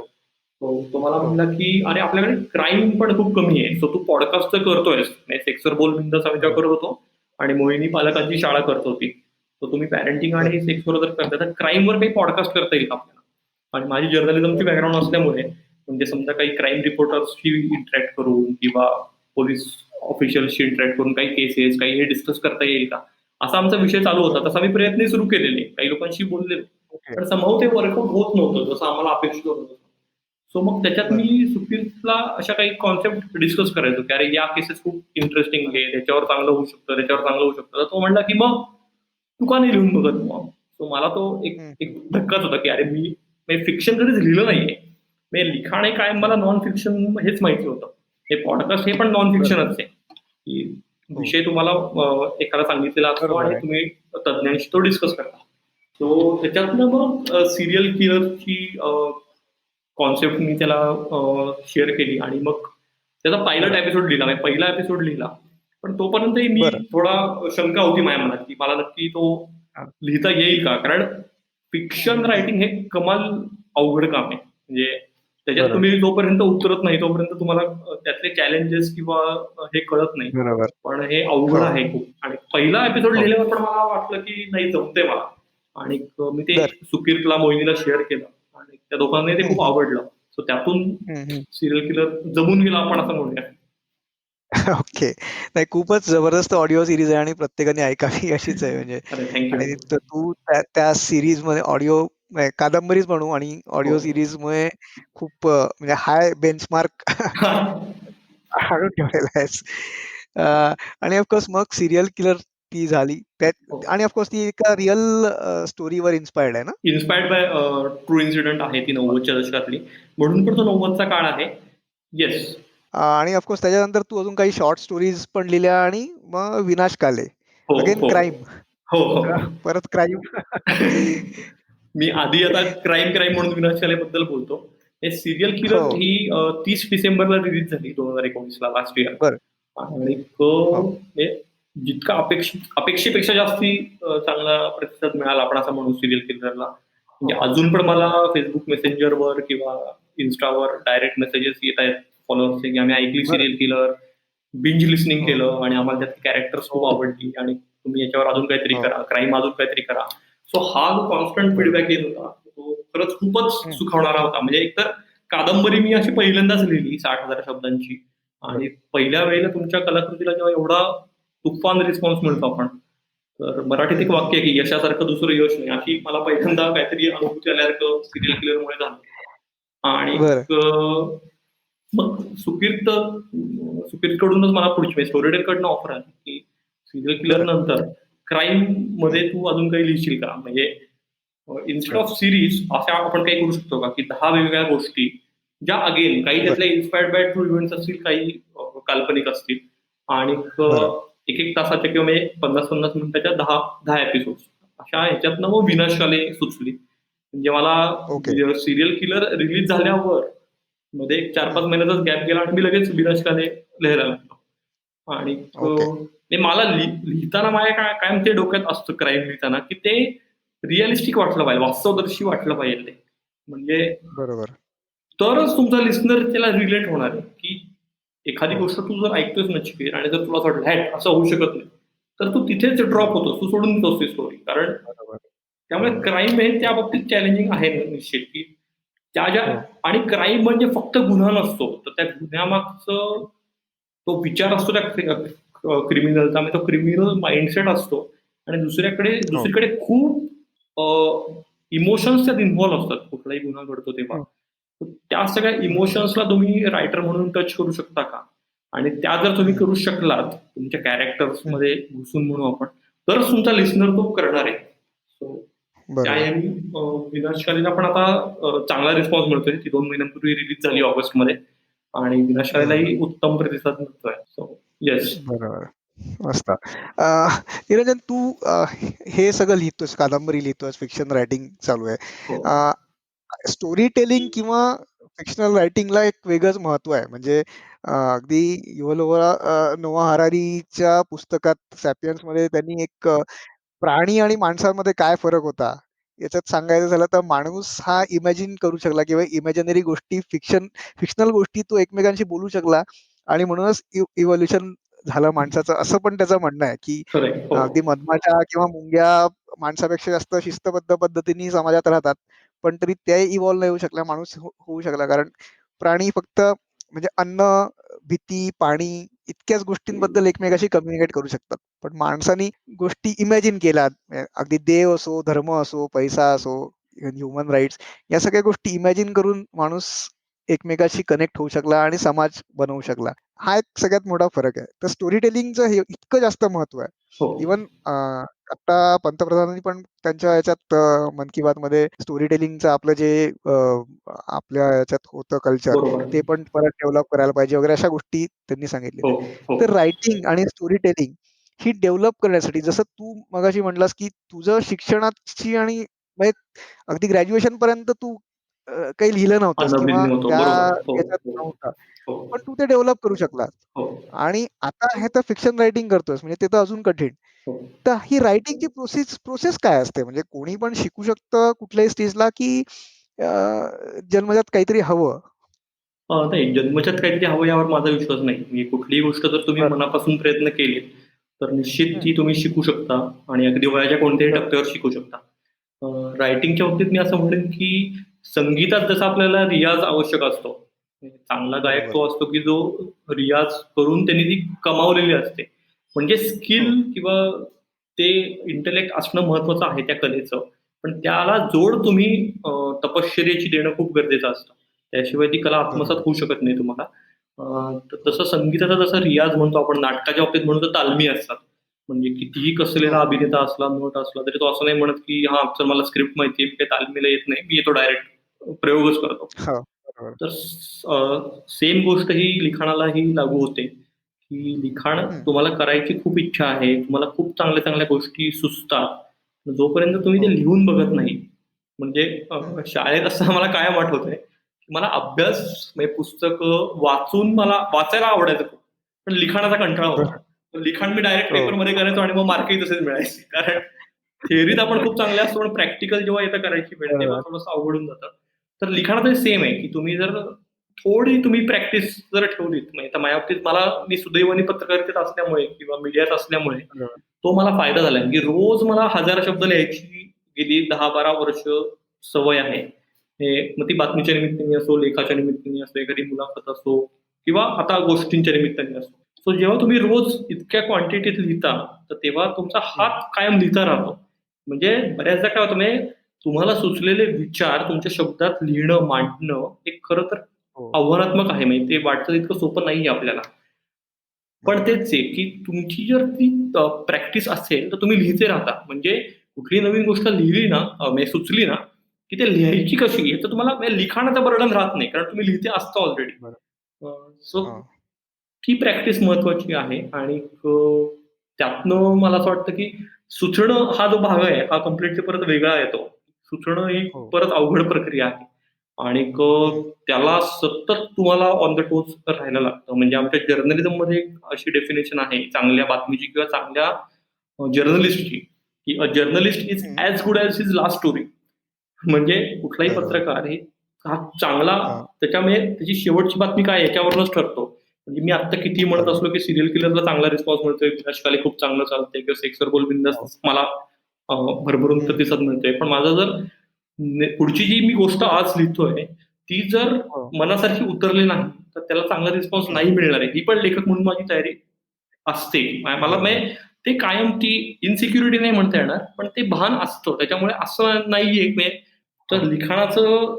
हो, तो मला हो. म्हणला, की "अरे आपल्याकडे क्राईम पण खूप कमी आहे. सो तू पॉडकास्ट तर करतोयस." म्हणजे सेक्सवर बोल बिंदास आम्ही तेव्हा बरं. करत होतो आणि मोहिनी पालकांची शाळा करत होती. तर तुम्ही पॅरेंटिंग बरं. आणि सेक्सवर जर करताय, तर क्राईमवर काही पॉडकास्ट करता येईल का आपल्याला? आणि माझी जर्नलिझमची बरं. बॅकग्राऊंड असल्यामुळे, म्हणजे समजा काही क्राईम रिपोर्टर्सशी इंटरॅक्ट करून किंवा पोलीस ऑफिशियल्सशी इंटरॅक्ट करून काही केसेस, काही हे डिस्कस करता येईल का? असा आमचा विषय चालू होता. तसा मी प्रयत्नही सुरू केलेले. काही लोकांशी बोललेलो. ओके. पण समहाऊ ते वर्कआउट होत नव्हतं, जसं आम्हाला अपेक्षित होतं. सो मग त्याच्यात बरं. मी सुखीला अशा काही कॉन्सेप्ट डिस्कस करायचो, की "अरे या केसेस खूप इंटरेस्टिंग बरं. आहे, त्याच्यावर चांगलं होऊ शकतं, त्याच्यावर चांगलं होऊ शकतं." तर तो म्हणला, की "मग तू का नाही लिहून बघत मग?" सो मला तो एक हं, एक धक्काच होता, की अरे मी म्हणजे फिक्शन कधीच लिहिलं नाहीये. म्हणजे लिखाण आहे काय, मला हं. नॉन फिक्शन हेच माहिती होतं. हे पॉडकास्ट हे पण नॉन बरं. फिक्शनच आहे, की हो. विषय तुम्हाला एखादा सांगितलेला असतो बरोबर आणि आहे. तुम्ही तज्ञांशी तो डिस्कस करता. सो त्याच्यातनं मग सीरियल किलरची कॉन्सेप्ट मी त्याला शेअर केली आणि मग त्याचा पायलट बरं. एपिसोड लिहिला. म्हणजे पहिला एपिसोड लिहिला. पण तोपर्यंतही मी बरं. थोडा शंका होती माझ्या मनात, की मला नक्की तो हां. लिहिता येईल का? कारण हं, फिक्शन हं, हं. रायटिंग हे कमाल अवघड काम आहे. म्हणजे त्याच्यात बरं. तुम्ही जोपर्यंत उतरत नाही तोपर्यंत तुम्हाला त्यातले चॅलेंजेस किंवा हे कळत नाही. बरोबर. पण हे अवघड हो, आहे खूप. आणि पहिला एपिसोड हो. लिहिल्यावर पण मला वाटलं, की नाही जमतंय मला. आणि मी ते बरं. सुकीर्तला, मोहिनीला शेअर केलं आणि त्या दोघांनाही ते हं, खूप हं. आवडलं. सो त्यातून हं, हं. सीरियल किलर जमून गेला आपण असं म्हणूया. ओके. नाही खूपच जबरदस्त ऑडिओ सीरीज आहे आणि प्रत्येकाने ऐकावी अशीच आहे म्हणजे. अरे थँक आणि यू. तू त्या त्या सीरीजमध्ये ऑडिओ म्हणजे कादंबरीच म्हणू आणि हो. ऑडिओ सीरीजमुळे खूप म्हणजे हाय बेंचमार्क आणून ठेवलेला आहेस. अ, आणि ऑफ कोर्स मग सीरियल किलर ती झाली. हो. त्यात आणि ऑफ कोर्स ती एका रिअल स्टोरीवर इन्स्पायर्ड आहे ना? इन्स्पायर्ड बाय ट्रू इन्सिडेंट आहे ती 90च्या दशकातली. म्हणून पण तो 90चा काळ आहे. येस. आणि ऑफ कोर्स त्याच्यानंतर तू अजून काही शॉर्ट स्टोरीज पण लिहिल्या आणि मग विनाश काले. हो, अगेन हो. क्राईम. हो, हो. परत क्राईम. मी आधी आता क्राईम म्हणून विनाश कालेबद्दल बोलतो. हे सीरियल हो. किलर ही 30 डिसेंबरला रिलीज झाली 2019ला लास्ट इयर. बरं. आणि तो हो. म्हणजे जितका अपेक्षेपेक्षा जास्ती चांगला प्रतिसाद मिळाला आपण असं म्हणू सीरियल किलरला. म्हणजे हो. अजून पण मला Facebook मेसेंजरवर किंवा Instaवर डायरेक्ट मेसेजेस येत आहेत फॉलोअर्सचे, की आम्ही ऐकली बरं. सीरियल किलर, बिंज लिसनिंग हो. केलं आणि आम्हाला त्यातली कॅरेक्टर्स खूप हो. आवडली आणि तुम्ही याच्यावर अजून काहीतरी हो. करा, क्राईम अजून काहीतरी करा. सो हा जो कॉन्स्टंट बरोबर. फीडबॅक येत होता तो खरंच खूपच हं. सुखावणारा होता. म्हणजे एकतर कादंबरी मी अशी पहिल्यांदाच लिहिली 60,000 शब्दांची आणि बरं. पहिल्या वेळेला तुमच्या कलाकृतीला जेव्हा एवढा तुफान रिस्पॉन्स हं. मिळतो आपण, तर मराठीत हं, एक हं. वाक्य आहे की यशासारखं दुसरं यश नाही. अशी मला पहिल्यांदा काहीतरी अनुभूती आल्यासारखं सिरियल किलरमुळे झालं. आणि बरं. मग सुकीर्तकडूनच मला पुढची स्टोरी कडनं ऑफर आली की सिरियल किलर बरं. नंतर क्राईम हं. मध्ये तू अजून काही लिहिशील का? म्हणजे इन्स्टेड बरं. ऑफ सिरीज अशा आपण काही करू शकतो का की 10 वेगवेगळ्या गोष्टी ज्या अगेन काही बरं. त्यातल्या इन्स्पायर्ड बाय ट्रू इव्हेंट्स असतील, काही काल्पनिक असतील आणि बरं. एक एक तासाच्या किंवा म्हणजे 50-50 मिनिटाच्या 10 एपिसोड अशा ह्याच्यातनं मग विनाशकाले सुचली. म्हणजे ओके. मला सिरियल किलर रिलीज झाल्यावर मध्ये एक 4-5 हं. महिन्याचाच गॅप गेला आणि मी लगेच विनाशकाले लिहायला लागलो. आणि ओके. मला लिहिताना माझ्या कायम ते डोक्यात असतं क्राईम लिहिताना की ते रिअलिस्टिक वाटलं पाहिजे, वास्तवदर्शी वाटलं पाहिजे ते. म्हणजे बरोबर. तरच तुमचा लिस्नर त्याला रिलेट होणार आहे, की एखादी हो. गोष्ट तू जर ऐकतोयस नचिकेत आणि जर तुला असं वाटलं, "हॅट असं होऊ शकत नाही." तर तू तिथेच ड्रॉप हं. होतोस. तू सोडून देतोस ती स्टोरी. कारण बरोबर. त्यामुळे बरोबर. क्राईम आहे त्या बाबतीत चॅलेंजिंग आहे निश्चित, की त्या ज्या हो. आणि क्राईम म्हणजे फक्त गुन्हा नसतो. तर त्या गुन्ह्यामागचं तो विचार असतो त्या क्रिमिनलचा, म्हणजे तो क्रिमिनल माइंडसेट असतो आणि हो. दुसरीकडे खूप इमोशन्स त्यात इन्व्हॉल्व असतात. कुठलाही गुन्हा घडतो तेव्हा. हं. तर त्या सगळ्या हं. इमोशन्सला तुम्ही रायटर म्हणून टच करू शकता का? आणि त्या जर तुम्ही हं. करू शकलात, तुमच्या हं. कॅरेक्टर्समध्ये घुसून म्हणू आपण, तरच तुमचा लिस्नर तो करणार आहे. सो त्या बरोबर. ह्यानी विनाशकालीला पण आता चांगला रिस्पॉन्स मिळतोय. ती 2 महिन्यांपूर्वी रिलीज झाली ऑगस्टमध्ये आणि बरोबर. विनाशकालीलाही उत्तम प्रतिसाद मिळतोय. So yes. बरोबर. मस्त. निरंजन तू हे सगळं लिहितोस, कादंबरी लिहितोस, फिक्शन रायटिंग चालू आहे. हो. स्टोरी टेलिंग किंवा फिक्शनल रायटिंगला एक वेगळंच महत्त्व आहे. म्हणजे अगदी युव्हल नोआ हरारीच्या पुस्तकात सॅपियन्समध्ये त्यांनी एक प्राणी आणि माणसांमध्ये काय फरक होता, याच्यात सांगायचं झालं तर माणूस हा इमॅजिन करू शकला किंवा इमॅजिनरी गोष्टी फिक्शनल गोष्टी तो एकमेकांशी बोलू शकला आणि म्हणूनच इव्होल्युशन झालं माणसाचं, असं पण त्याचं म्हणणं आहे, की खरंय. हो. अगदी मधमाशा किंवा मुंग्या माणसापेक्षा जास्त शिस्तबद्ध पद्धतीने समाजात राहतात. पण तरी त्या इव्हॉल्व नाही होऊ शकल्या, माणूस होऊ शकला. कारण प्राणी फक्त म्हणजे अन्न, भीती, पाणी इतक्याच गोष्टींबद्दल एकमेकाशी कम्युनिकेट करू शकतात. पण माणसाने गोष्टी इमॅजिन केल्या. अगदी देव असो, धर्म असो, पैसा असो, ह्युमन राईट्स या सगळ्या गोष्टी इमॅजिन करून माणूस एकमेकाशी कनेक्ट होऊ शकला आणि समाज बनवू शकला. हा एक सगळ्यात मोठा फरक आहे. तर स्टोरी टेलिंगचं हे इतकं जास्त महत्त्व आहे. हो. इव्हन आता पंतप्रधानांनी पण त्यांच्या ह्याच्यात मन की बातमध्ये स्टोरी टेलिंगचं आपलं जे आपल्या ह्याच्यात होतं कल्चर, बरोबर. ते पण परत डेव्हलप करायला पाहिजे वगैरे अशा गोष्टी त्यांनी सांगितलेल्या हो, आहेत. हो. तर रायटिंग आणि स्टोरी टेलिंग ही डेव्हलप करण्यासाठी जसं तू मगाशी म्हटलास, की तुझं शिक्षणाची आणि म्हणजे अगदी ग्रॅज्युएशन पर्यंत तू काही लिहिलं नव्हतंस किंवा अनभिज्ञ होतो. त्या बरोबर. हो, याच्यात हो, नव्हता. हो, पण तू ते डेव्हलप करू शकलास. हो, आणि आता हे तर फिक्शन रायटिंग करतोयस म्हणजे ते तर अजून कठीण. हो. तर ही रायटिंगची प्रोसेस काय असते? म्हणजे कोणी पण शिकू शकतं कुठल्याही स्टेजला की अ, जन्मजात काहीतरी हवं? नाही, जन्मजात काहीतरी हवं यावर माझा विश्वास नाही. म्हणजे कुठलीही गोष्ट जर तुम्ही बरं. मनापासून प्रयत्न केले, तर निश्चित हं. ती तुम्ही शिकू शकता आणि अगदी वयाच्या कोणत्याही बरं. टप्प्यावर शिकू शकता. रायटिंगच्या बाबतीत मी असं म्हणेन, की संगीतात जसा आपल्याला रियाज आवश्यक असतो. म्हणजे चांगला गायक बरोबर. तो असतो, की जो रियाज करून त्यांनी ती कमावलेली असते. म्हणजे हो. स्किल किंवा ते इंटेलेक्ट असणं महत्त्वाचं आहे त्या कलेचं. पण त्याला जोड तुम्ही तपश्चर्येची देणं खूप गरजेचं असतं. त्याशिवाय ती कला आत्मसात बरोबर. होऊ शकत नाही तुम्हाला. तर तसं संगीताचा जसा रियाज म्हणतो आपण, नाटकाच्या बाबतीत म्हणू तर तालमी असतात. म्हणजे कितीही कसलेला हो. अभिनेता असला, नट असला, तरी तो असं नाही म्हणत, की "हां, चल मला स्क्रिप्ट माहिती आहे, मी काही तालमीला येत नाही, मी येतो डायरेक्ट प्रयोगच करतो." हो. बरोबर. तर सेम गोष्ट ही लिखाणालाही लागू होते, की लिखाण हं. तुम्हाला करायची खूप इच्छा आहे, तुम्हाला खूप चांगल्या-चांगल्या गोष्टी सुचतात. जोपर्यंत तुम्ही ते हो. लिहून बघत नाही, म्हणजे हं. शाळेत असताना मला कायम आठवतंय, की मला अभ्यास म्हणजे पुस्तकं वाचून मला वाचायला आवडायचं खूप. पण लिखाणाचा कंटाळा होता. बरं. तर लिखाण मी डायरेक्ट हो. पेपरमध्ये करायचो आणि मग मार्कही तसेच मिळायचे. कारण थिअरीत आपण खूप चांगले असतो, पण प्रॅक्टिकल जेव्हा येतं करायची वेळ, तेव्हा बरोबर. थोडंसं अवघड होऊन जातं. तर लिखाणातही सेम आहे, की तुम्ही जर थोडी तुम्ही प्रॅक्टिस जर ठेवलीत, म्हणजे आता माझ्या बाबतीत मी सुदैवाने पत्रकारितेत असल्यामुळे किंवा मीडियात असल्यामुळे बरोबर. तो मला फायदा झाला, की रोज मला 1000 शब्द लिहायची गेली 10-12 वर्ष सवय आहे. मग ती बातमीच्या निमित्ताने असो, लेखाच्या निमित्ताने असो, एखादी मुलाखत असो किंवा आता गोष्टींच्या निमित्ताने असो. सो जेव्हा तुम्ही रोज इतक्या क्वांटिटीत लिहिता, तर तेव्हा तुमचा हात कायम लिहिता राहतो. म्हणजे बऱ्याचदा काय होतं, म्हणजे तुम्हाला सुचलेले विचार तुमच्या शब्दात लिहिणं, मांडणं हे खरं तर हो. आव्हानात्मक आहे. म्हणजे ते वाटतं तितकं सोपं नाहीये आपल्याला. पण बरोबर. तेच आहे, की तुमची जर ती प्रॅक्टिस असेल, तर तुम्ही लिहिते राहता. म्हणजे कुठली नवीन गोष्ट लिहिली ना, म्हणजे सुचली ना, की ते लिहायची कशी याचं तुम्हाला म्हणजे लिखाणाचं बर्डन राहत नाही. कारण तुम्ही लिहिते असता ऑलरेडी. बरोबर. सो हां. ती प्रॅक्टिस महत्वाची आहे आणि त्यातनं मला असं वाटतं, की सुचणं हा जो भाग आहे, हा कम्प्लिटली परत वेगळा येतो. सुचणं ही हो. परत अवघड प्रक्रिया आहे आणि त्याला सतत तुम्हाला ऑन द टोज राहायला लागतं. म्हणजे आमच्या जर्नलिझममध्ये एक अशी डेफिनेशन आहे चांगल्या बातमीची किंवा चांगल्या जर्नलिस्टची, की अ जर्नलिस्ट इज हं. As good as his last story. म्हणजे कुठलाही बरोबर. पत्रकार हा चांगला हां. त्याच्यामुळे त्याची शेवटची बातमी काय आहे याच्यावरूनच ठरतो. म्हणजे मी आता किती म्हणत बरोबर. असलो, की सीरियल किलरला चांगला रिस्पॉन्स मिळतोय, विनाशकाले खूप चांगलं चालतंय किंवा सेक्सर बोल हो. बिंदास मला भरभरून हं. प्रतिसाद मिळतोय. पण माझा जर पुढची जी मी गोष्ट आज लिहितोय, ती जर हो. मनासारखी उतरली नाही, तर त्याला चांगला रिस्पॉन्स हं. नाही मिळणार आहे. ही पण लेखक म्हणून माझी तयारी असते. मला बरोबर. म्हणजे ते कायम ती इन्सिक्युरिटी नाही म्हणता येणार, पण ते भान असतं. त्याच्यामुळे असं नाहीये, म्हणजे तर हो. लिखाणाचं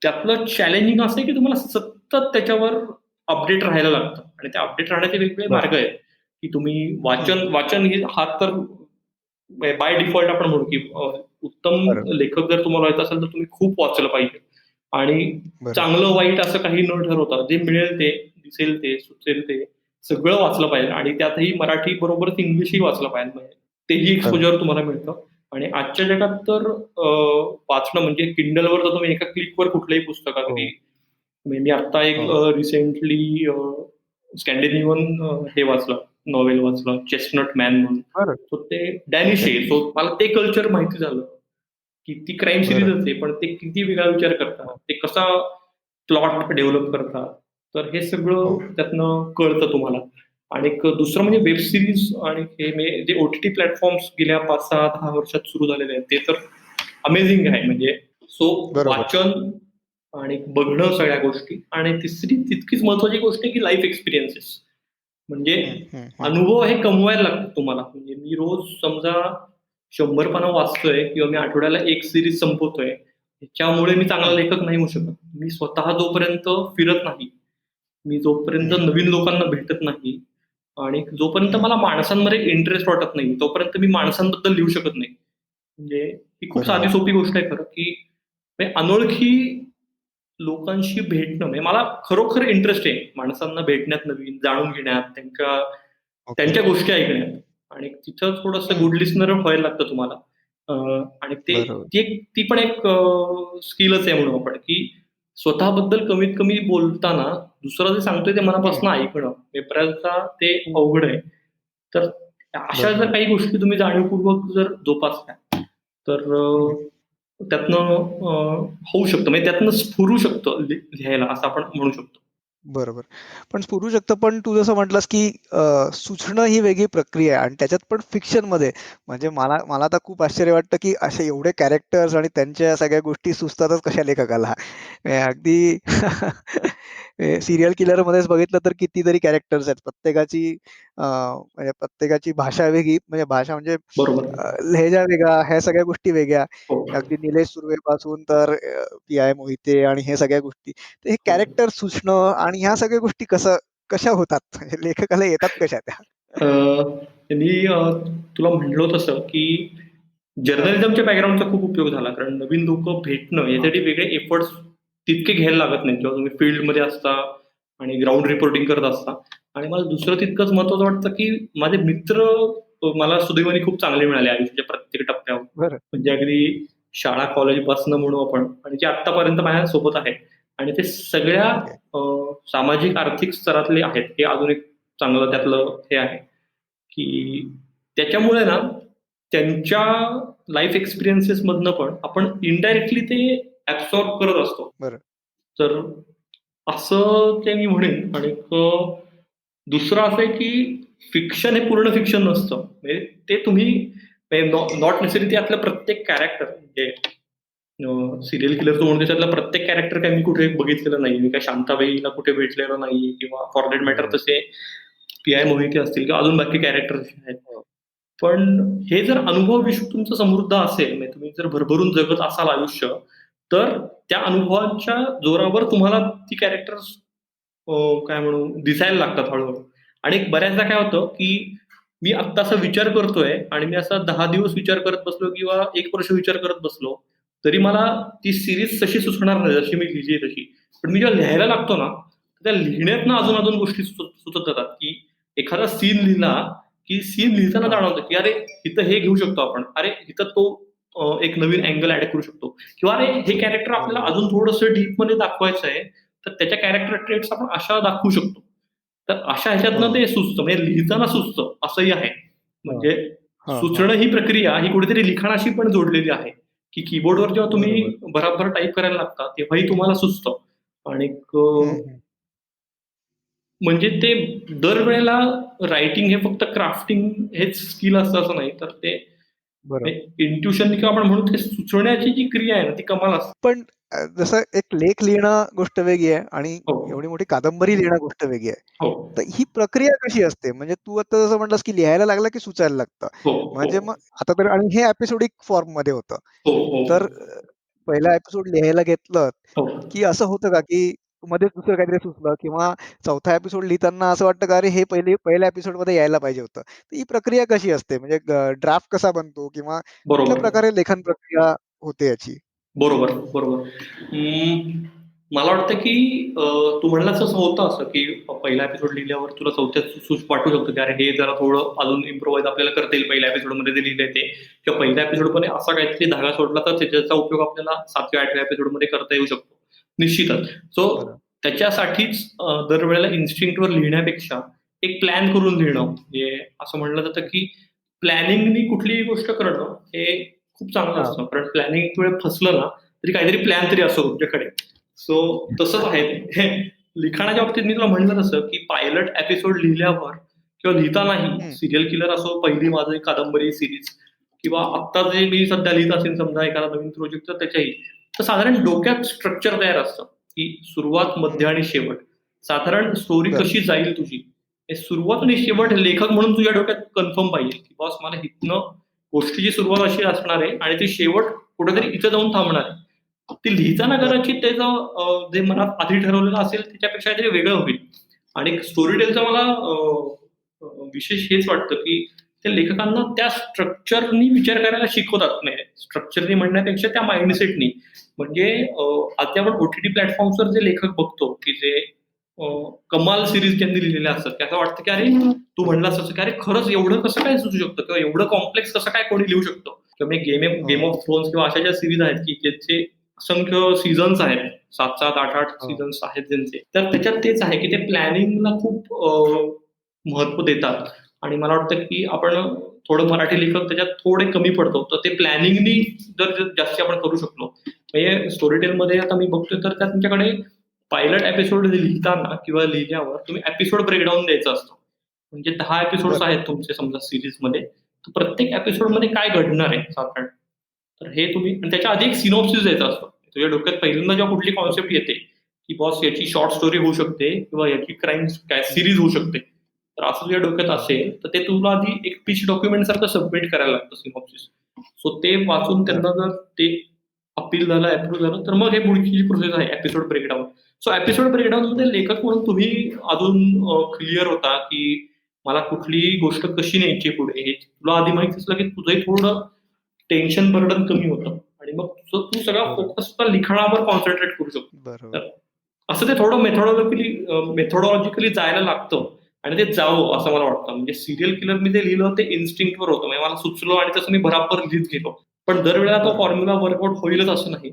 त्यातलं चॅलेंजिंग असं आहे, की तुम्हाला सतत त्याच्यावर अपडेट राहायला लागतं आणि ते अपडेट राहण्याचे वेगवेगळे बरं. मार्ग आहेत, की तुम्ही हं. वाचन ही हा तर बाय डिफॉल्ट आपण म्हणू, की उत्तम बरं. लेखक जर तुम्हाला व्हायचं असेल, तर तुम्ही खूप वाचलं पाहिजे आणि बरं. चांगलं वाईट असं काही न ठरवता जे मिळेल ते, दिसेल ते, सुचेल ते सगळं वाचलं पाहिजे आणि त्यातही मराठी बरोबरच इंग्लिशही वाचलं पाहिजे. म्हणजे तेही खरं. एक्सपोजर तुम्हाला मिळतं आणि आजच्या जगात तर वाचणं म्हणजे Kindleवर तर तुम्ही एका क्लिकवर कुठलंही पुस्तक अगदी हो. म्हणजे मी आत्ता एक हो. रिसेंटली स्कॅन्डिनेव्हियन हे वाचलं, नॉव्हेल वाचलं, चेस्टनट मॅन म्हणून. बरं. सो ते डॅनिश ओके. आहे. सो मला ते कल्चर माहिती झालं, की ती क्राईम बरं. सीरीजच आहे, पण ते किती वेगळा विचार करतात. हो. ते कसा प्लॉट डेव्हलप करतात. तर हे हो. सगळं त्यातनं कळतं तुम्हाला. आणि दुसरं म्हणजे वेब सीरीज आणि हे म्हणजे जे ओ-टी-टी प्लॅटफॉर्म्स गेल्या 5, 6, 10 वर्षात सुरू झालेले आहेत, ते तर अमेझिंग आहे. म्हणजे सो बरोबर. वाचन आणि बघणं सगळ्या गोष्टी आणि तिसरी तितकीच महत्वाची गोष्ट आहे, की लाईफ एक्सपिरियन्सेस. म्हणजे हं. हं. हं. अनुभव हे कमवायला लागतात तुम्हाला. म्हणजे मी रोज समजा 100 पानं वाचतोय किंवा मी आठवड्याला एक सीरीज संपवतोय. ह्याच्यामुळे मी चांगला हं. लेखक नाही होऊ शकत. मी स्वतः जोपर्यंत फिरत नाही, मी जोपर्यंत हं. नवीन लोकांना भेटत नाही आणि जोपर्यंत हं. मला माणसांमध्ये इंटरेस्ट वाटत नाही, तोपर्यंत मी माणसांबद्दल लिहू शकत नाही. म्हणजे ही खूप साधी बरोबर. सोपी गोष्ट आहे खरं, की म्हणजे अनोळखी लोकांशी भेटणं म्हणजे मला खरोखर इंटरेस्ट आहे माणसांना भेटण्यात, नवीन जाणून घेण्यात, त्यांच्या ओके. त्यांच्या गोष्टी ऐकण्यात आणि तिथं थोडंसं हं. गुड लिस्नर व्हायला लागतं तुम्हाला. अ, आणि बरोबर. ती पण एक स्किलच आहे म्हणू आपण, की स्वतःबद्दल कमीत कमी बोलताना दुसरं जे सांगतोय ते हं. मनापासून ऐकणं. हे बऱ्याचदा ते अवघड आहे. तर अशा जर बरोबर. काही गोष्टी तुम्ही जाणीवपूर्वक जर जोपासल्या, तर हं. त्यातनं होऊ शकतं. म्हणजे त्यातनं स्फुरू शकतं लिहायला असं आपण म्हणू शकतो. बरोबर. पण स्फुरू शकतं, पण तू जसं म्हटलास, की सुचणं ही वेगळी प्रक्रिया आहे आणि त्याच्यात पण फिक्शनमध्ये म्हणजे मला मला तर खूप आश्चर्य वाटतं, की असे एवढे कॅरेक्टर्स आणि त्यांच्या सगळ्या गोष्टी सुचतातच कशा लेखकाला. अगदी सीरियल किलरमध्येच बघितलं तर कितीतरी कॅरेक्टर्स आहेत. म्हणजे प्रत्येकाची भाषा वेगळी, म्हणजे भाषा म्हणजे बरोबर. लहेजा वेगळा, ह्या सगळ्या गोष्टी वेगळ्या. हो. अगदी निलेश सुर्वेपासून तर पी.आय. मोहिते आणि हे सगळ्या गोष्टी. तर हे हो. कॅरेक्टर सुचणं आणि ह्या सगळ्या गोष्टी कशा होतात? म्हणजे लेखकाला येतात कशा त्या? अ, मी तुला म्हणलो तसं, की हां, जर्नलिझमच्या बॅकग्राऊंडचा खूप उपयोग झाला. कारण नवीन लोकं भेटणं हां. यासाठी वेगळे एफर्ट्स तितके घ्यायला लागत नाहीत. जेव्हा तुम्ही फील्डमध्ये असता आणि ग्राउंड रिपोर्टिंग करत असता आणि मला दुसरं तितकंच महत्त्वाचं वाटतं, की माझे मित्र मला सुदैवाने खूप चांगले मिळाले आयुष्याच्या प्रत्येक टप्प्यावर. बरं. म्हणजे अगदी शाळा, कॉलेजपासनं म्हणू आपण आणि जे आत्तापर्यंत माझ्यासोबत आहेत आणि ते सगळ्या ओके. सामाजिक आर्थिक स्तरातले आहेत. हे अजून एक चांगलं त्यातलं हे आहे, की त्याच्यामुळे ना त्यांच्या लाईफ एक्सपिरियन्सेस मधनं पण आपण इनडायरेक्टली ते ॲब्सॉर्ब करत असतो. बरं. तर असं ते मी म्हणेन. आणि दुसरं असं आहे की फिक्शन हे पूर्ण फिक्शन नसतं. म्हणजे ते तुम्ही नॉट नेसेसरी त्यातलं प्रत्येक कॅरेक्टर म्हणजे सिरियल किलरचं म्हणून त्याच्यातलं प्रत्येक कॅरेक्टर काय मी कुठे बघितलेलं नाही. मी काय शांताबाईला कुठे भेटलेलं नाही किंवा फॉर दॅट मॅटर बरोबर. तसे पी.आय. मोहिते असतील किंवा अजून बाकी कॅरेक्टर आहेत. हो. पण हे जर अनुभव विश्व तुमचं समृद्ध असेल, म्हणजे तुम्ही जर भरभरून जगत असाल आयुष्य, तर त्या अनुभवांच्या जोरावर तुम्हाला ती कॅरेक्टर्स काय म्हणू दिसायला लागतात हळू-हळू. आणि बऱ्याचदा काय होतं, की मी आत्ता असा विचार करतोय आणि मी असा 10 दिवस विचार करत बसलो किंवा 1 वर्ष विचार करत बसलो, तरी मला ती सीरीज तशी सुचणार नाही जशी मी लिहिली आहे तशी. पण मी जेव्हा लिहायला लागतो ना, त्या लिहिण्यातनं अजून-अजून गोष्टी सुचत जातात, की एखादा सीन लिहिला, की सीन लिहिताना हां. जाणवतं, की अरे इथं हे घेऊ शकतो आपण. अरे इथं तो एक नवीन अँगल ॲड करू शकतो किंवा अरे हे कॅरेक्टर आपल्याला बरोबर. अजून थोडंसं डीपमध्ये दाखवायचं आहे, तर त्याच्या कॅरेक्टर ट्रेट्स आपण अशा दाखवू शकतो. तर अशा ह्याच्यातनं हो. ते सुचतं म्हणजे लिहिताना सुचतं असंही आहे. हां. म्हणजे हां, हां. सुचणं ही प्रक्रिया ही कुठेतरी लिखाणाशी पण जोडलेली आहे, की कीबोर्डवर जेव्हा तुम्ही बरोबर. भराभर टाइप करायला लागता, तेव्हाही तुम्हाला सुचतं. आणि हं, हं. म्हणजे ते दरवेळेला रायटिंग हे फक्त क्राफ्टिंग हेच स्किल असतं असं नाही, तर ते बरोबर. इंट्युशन किंवा आपण म्हणू ते सुचवण्याची जी क्रिया आहे ना, ती कमाल असते. पण जसं एक लेख लिहिणं गोष्ट वेगळी आहे आणि हो, एवढी मोठी कादंबरी लिहिणं गोष्ट वेगळी आहे. हो, तर ही प्रक्रिया कशी असते? म्हणजे तू आता जसं म्हटलास, की लिहायला लागलं की सुचायला लागतं. हो, म्हणजे हो, मग आता तर आणि हे एपिसोडिक फॉर्ममध्ये होतं. हो, हो, तर पहिला एपिसोड लिहायला घेतलं, हो. की असं होतं का, की मध्येच दुसरं काहीतरी सुचलं किंवा चौथा एपिसोड लिहिताना असं वाटतं का, अरे हे पहिल्या एपिसोडमध्ये यायला पाहिजे होतं. तर ही प्रक्रिया कशी असते? म्हणजे ड्राफ्ट कसा बनतो किंवा कुठल्या बरोबर. प्रकारे लेखन प्रक्रिया होते याची? बरोबर, बरोबर. मला वाटतं की तू म्हणलास तसं होतं असं, की पहिला एपिसोड लिहिल्यावर तुला चौथ्यात वाटू शकतं, की अरे हे जरा थोडं अजून इम्प्रोवाइज आपल्याला करता येईल पहिल्या एपिसोडमध्ये जे लिहिलंय ते. किंवा पहिल्या एपिसोडमध्ये असा काहीतरी धागा सोडला तर त्याचा उपयोग आपल्याला 7व्या-8व्या एपिसोडमध्ये करता येऊ शकतो. निश्चितच. सो बरं. त्याच्यासाठीच दरवेळेला इन्स्टिंक्टवर लिहिण्यापेक्षा एक प्लॅन करून लिहिणं. म्हणजे असं म्हणलं जातं, की प्लॅनिंगनी कुठलीही गोष्ट करणं हे खूप चांगलं हां. असतं. कारण प्लॅनिंग एक वेळ फसलं ना, तरी काहीतरी प्लॅन तरी असतो तुमच्याकडे. सो तसंच आहे ते. लिखाणाच्या बाबतीत मी तुला म्हणलं तसं, की पायलट एपिसोड लिहिल्यावर किंवा लिहितानाही हं. सीरियल किलर असो, पहिली माझी कादंबरी सीरीज किंवा आत्ता जे मी सध्या लिहित असेन समजा एखादा नवीन प्रोजेक्ट तर त्याच्याही. तर साधारण डोक्यात स्ट्रक्चर तयार असतं, की सुरुवात, हं. मध्य आणि शेवट. साधारण स्टोरी बरं. कशी जाईल तुझी. हे सुरुवात आणि शेवट लेखक म्हणून तुझ्या डोक्यात कन्फर्म पाहिजे, की बॉस मला इथनं गोष्टीची सुरुवात अशी असणार आहे आणि ती शेवट कुठेतरी इथं जाऊन थांबणार आहे. ते लिहिताना बरं. कदाचित त्याचं जे मनात आधी ठरवलेलं असेल त्याच्यापेक्षा काहीतरी वेगळं होईल. आणि स्टोरी टेलचं मला विशेष हेच वाटतं, की त्या लेखकांना त्या स्ट्रक्चरनी विचार करायला शिकवतात. म्हणजे स्ट्रक्चरनी म्हणण्यापेक्षा त्या बरं. माइंडसेटनी. म्हणजे आता आपण ओ-टी-टी प्लॅटफॉर्म्सवर जे लेखक बघतो, की जे अ, कमाल सीरीज त्यांनी लिहिलेल्या असतात, की असं वाटतं, की अरे तू म्हणलास तसं, की अरे खरंच एवढं कसं काय सुचू शकतं किंवा एवढं कॉम्प्लेक्स कसं काय कोणी लिहू शकतं? किंवा गेम हो. ऑफ थ्रोन्स किंवा अशा ज्या सीरीज आहेत, की ज्याचे असंख्य सीझन्स आहेत. 7-7, 8-8 हो. सीझन्स आहेत ज्यांचे. तर त्याच्यात तेच आहे, की ते प्लॅनिंगला खूप महत्त्व देतात आणि मला वाटतं, की आपण थोडं मराठी लेखक त्याच्यात थोडे कमी पडतो. तर ते प्लॅनिंगनी जर जास्ती आपण करू शकलो. म्हणजे स्टोरी टेलमध्ये आता मी बघतोय तर त्या तुमच्याकडे पायलट एपिसोड लिहिताना किंवा लिहिल्यावर तुम्ही एपिसोड ब्रेकडाउन द्यायचं असतं. म्हणजे 10 एपिसोड्स बरं. आहेत तुमचे समजा सीरीजमध्ये. तर प्रत्येक एपिसोडमध्ये काय घडणार आहे साधारण? तर हे तुम्ही आणि त्याच्या आधी एक सिनॉप्सिस द्यायचा असतो. तुझ्या डोक्यात पहिल्यांदा जेव्हा कुठली कन्सेप्ट येते, की बॉस याची शॉर्ट स्टोरी होऊ शकते किंवा याची क्राईम काय हं. सीरीज होऊ शकते. तर असं तुझ्या डोक्यात हं. असेल, तर ते तुला आधी एक पिच डॉक्युमेंट सारखं सबमिट करायला लागतं सिनॉप्सिस. सो ते वाचून बरं. त्यांना जर ते अपील झालं, अप्रूव्ह झालं, तर मग हे पुढची जी प्रोसेस आहे एपिसोड ब्रेकडाउन. सो एपिसोड ब्रेकडाउनमध्ये बरं. लेखक म्हणून तुम्ही अजून क्लिअर होता, की मला कुठलीही गोष्ट कशी न्यायची पुढे हे तुला आधी माहिती असलं, की तुझंही थोडं टेन्शन बर्डन कमी होतं आणि मग तुझं तू सगळा बरं. फोकस त्या लिखाणावर कॉन्सन्ट्रेट करू शकतो. बरोबर. तर असं ते थोडं मेथोडॉलॉजिकली जायला लागतं आणि ते जावं असं मला वाटतं. म्हणजे सीरियल किलर मी जे लिहिलं ते इन्स्टिंक्टवर होतं. म्हणजे मला सुचलं आणि तसं मी भराभर लिहीत गेलो. पण दरवेळेला तो बरोबर. फॉर्म्युला वर्कआउट होईलच असं नाही.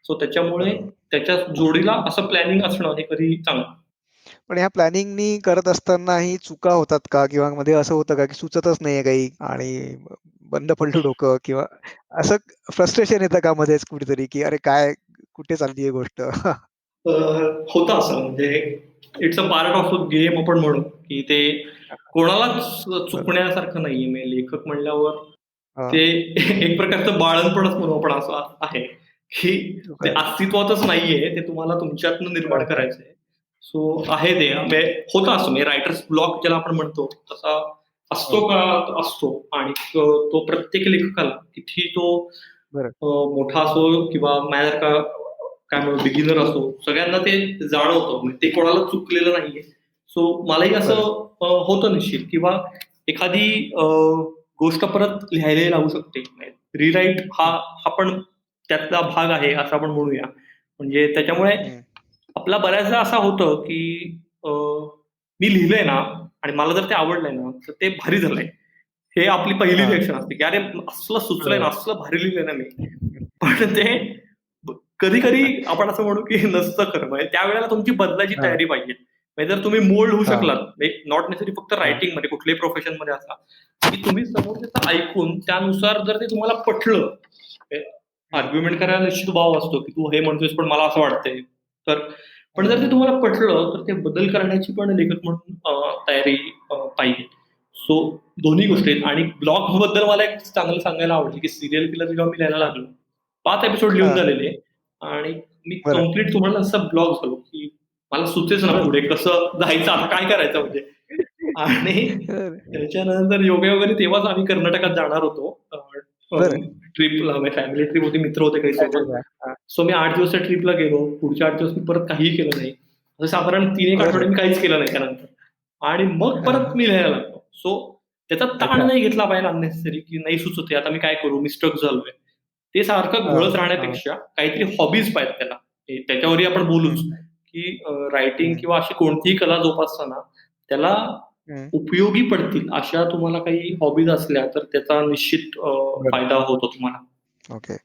सो त्याच्यामुळे बरोबर. त्याच्या जोडीला असं प्लॅनिंग असणं हे कधीही चांगलं. पण ह्या प्लॅनिंगनी करत असतानाही चुका होतात का? किंवा मध्ये असं होतं का, की सुचतच नाहीये काही आणि बंद पडलं डोकं किंवा असं फ्रस्ट्रेशन येतं का मध्येच कुठेतरी, की अरे काय कुठे चालली आहे गोष्ट? होतं असं म्हणजे it's a part of game आपण म्हणू की ते कोणालाच चुकण्यासारखं नाहीये. म्हणजे लेखक म्हणल्यावर हा, ते एक प्रकारचं बाळणपणच म्हणू आपण असं आहे की ते खरं. अस्तित्वातच नाहीये, ते तुम्हाला तुमच्यातनं निर्माण हा, करायचंय. सो आहे ते म्हणजे होतं असं म्हणजे रायटर्स ब्लॉक ज्याला आपण म्हणतो तसा हो, असतो का? असतो. आणि तो प्रत्येक लेखकाला किती तो बरं. मोठा असो किंवा माझ्यासारखा काय म्हणू बिगिनर असो, सगळ्यांना ते जाणवतं. म्हणजे ते कोणाला चुकलेलं नाहीये. सो मलाही असं बरं. होतं निश्चित किंवा एखादी गोष्ट परत लिहायलाही लागू शकते. रिराईट हा हं, हा पण त्यातला भाग आहे असं आपण म्हणूया. म्हणजे त्याच्यामुळे हं. आपला बऱ्याचदा असं होतं, की मी लिहिलंय ना आणि मला जर ते आवडलंय ना, तर ते भारी झालंय. हे आपली पहिली हां, रिएक्शन असते, की "अरे असलं सुचलंय ना, बरोबर. असलं भारी लिहिलंय ना मी." पण ते कधी-कधी आपण असं म्हणू, की नसतं खरं. म्हणजे त्यावेळेला तुमची बदलायची हां, तयारी पाहिजे. म्हणजे जर तुम्ही मोल्ड होऊ हां, शकलात, म्हणजे नॉट नेसेसरी फक्त हां, रायटिंगमध्ये कुठल्याही प्रोफेशनमध्ये असा, की तुम्ही समोरच्याचं ऐकून त्यानुसार जर ते तुम्हाला पटलं, हं, आर्ग्युमेंट करायला निश्चित भाव असतो, की तू हे म्हणतोयस पण मला असं वाटतंय. तर पण हं, जर ते हं. तुम्हाला पटलं, तर ते बदल करण्याची पण लेखक म्हणून तयारी पाहिजे. सो दोन्ही गोष्टी बरं. आहेत आणि ब्लॉगबद्दल मला एक चांगलं सांगायला आवडेल, की सीरियल किलर जेव्हा मी लिहायला हां, लागलो, 5 एपिसोड लिहून हां, झालेले आणि मी बरं, कंप्लीट तुम्हाला असं ब्लॉग झालो, की मला सुचेच ना बरं. पुढे कसं जायचं, आता काय करायचं म्हणजे. आणि बरं, त्याच्यानंतर योगायोगाने तेव्हाच आम्ही कर्नाटकात जाणार होतो. बरं. ट्रिपला फॅमिली ट्रिप होती, मित्र होते काही अच्छा, सोबत. अच्छा. हां, सो मी 8 दिवस त्या ट्रिपला गेलो. पुढचे 8 दिवस मी परत काहीही केलं नाही. असं साधारण 3-1 आठवडे बरं. मी काहीच केलं नाही त्यानंतर. आणि मग हां, परत हां. मी लिहायला लागलो. सो त्याचा ताण अच्छा. नाही घेतला पाहिजे अननेसेसरी, की नाही सुचत आहे, आता मी काय करू? मी स्ट्रक झालोय. ते सारखं हां, घोळत हां. राहण्यापेक्षा काहीतरी हॉबीज पाहिजेत त्याला. त्याच्यावरही आपण हं, बोलूच, हं, की रायटिंग हं, किंवा अशी कोणतीही कला जोपासताना त्याला हं. उपयोगी पडतील अशा तुम्हाला काही हॉबीज असल्या, तर त्याचा निश्चित बरं. फायदा होतो तुम्हाला. ओके.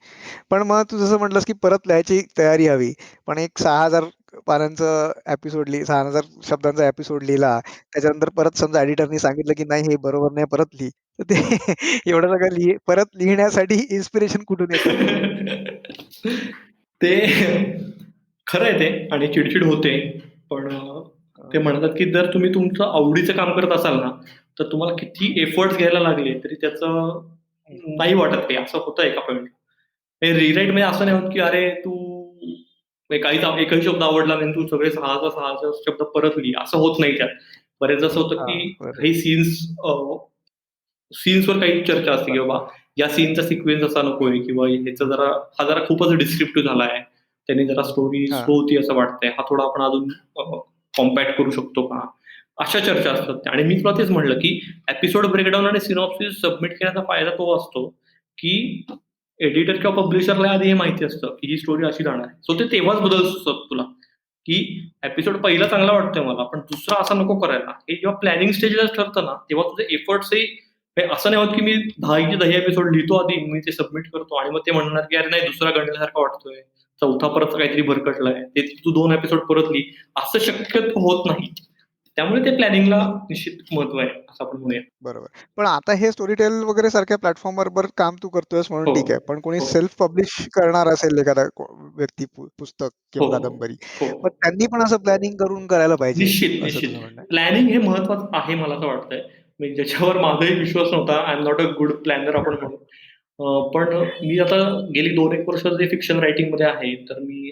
पण मग तू जसं म्हटलंस, की परत लिहायची तयारी हवी. पण एक 6,000 पानांचं एपिसोड 6,000 शब्दांचा एपिसोड लिहिला. त्याच्यानंतर परत समजा एडिटरनी सांगितलं, की "नाही, हे बरोबर नाही, परत लिही." तर ते एवढं सगळं परत लिहिण्यासाठी इन्स्पिरेशन कुठून येतं? ते खरं आहे ते आणि चिड होते. पण ते हां, म्हणतात, की जर तुम्ही तुमचं आवडीचं काम करत असाल ना, तर तुम्हाला किती हं, एफर्ट्स घ्यायला लागले, तरी त्याचं हं, नाही वाटत काही. असं होतं एका पॉइंटला. हे रिराईट म्हणजे असं नाही बरं. होत, की अरे तू म्हणजे काहीच एकही शब्द आवडला नाही आणि तू सगळे 6च्या 6 शब्द परत लिही, असं होत नाही त्यात. बरेचदा असं होतं, हां, की बरं, काही सीन्सवर काही चर्चा असते, की बरं. बाबा या सीनचा सिक्वेन्स असा नकोय किंवा ह्याचा जरा हा जरा खूपच डिस्क्रिप्टिव्ह झालाय. त्याने जरा स्टोरी हां, स्लो होती असं वाटतंय. हा थोडा आपण अजून कॉम्पॅक्ट करू शकतो का? अशा चर्चा असतात आणि मी तुला तेच म्हटलं, की एपिसोड ब्रेकडाउन आणि सिनॉप्सिस सबमिट केल्याचा फायदा तो असतो, की एडिटर किंवा पब्लिशरला आधी हे माहिती असतं, की ही स्टोरी अशी जाणार आहे. सो ते तेव्हाच बदल सुचतात तुला, की एपिसोड पहिला चांगला वाटतोय मला, पण दुसरा असा नको करायला. हे जेव्हा प्लॅनिंग स्टेजला ठरतं ना, तेव्हा तुझे एफर्ट्सही हे असं नाही होत, की मी 10चे 10 एपिसोड लिहितो आधी, मी ते सबमिट करतो आणि मग ते म्हणणार, की "अरे नाही, दुसरा गणल्यासारखा वाटतोय. चौथा परत काहीतरी भरकटलाय. ते तू 2 एपिसोड परत लिही." असं शक्यतो होत नाही. त्यामुळे ते प्लॅनिंगला निश्चित महत्त्व आहे, असं आपण म्हणूया. बरोबर. पण आता हे स्टोरीटेल वगैरे सारख्या प्लॅटफॉर्मवर काम तू करतोयस म्हणून हो, ठीक आहे. पण कोणी हो, सेल्फ पब्लिश करणार असेल एखादा व्यक्ती पुस्तक हो, किंवा कादंबरी, हो. मग त्यांनी पण असं प्लॅनिंग करून करायला पाहिजे, निश्चित, असं निश्चित. तुझं म्हणणं आहे. प्लॅनिंग हे महत्वाचं आहे मला असं वाटतंय. म्हणजे ज्याच्यावर माझाही विश्वास नव्हता. I am not a good planner आपण म्हणू. पण मी आता गेली 2-1 वर्ष जे फिक्शन रायटिंगमध्ये आहे, तर मी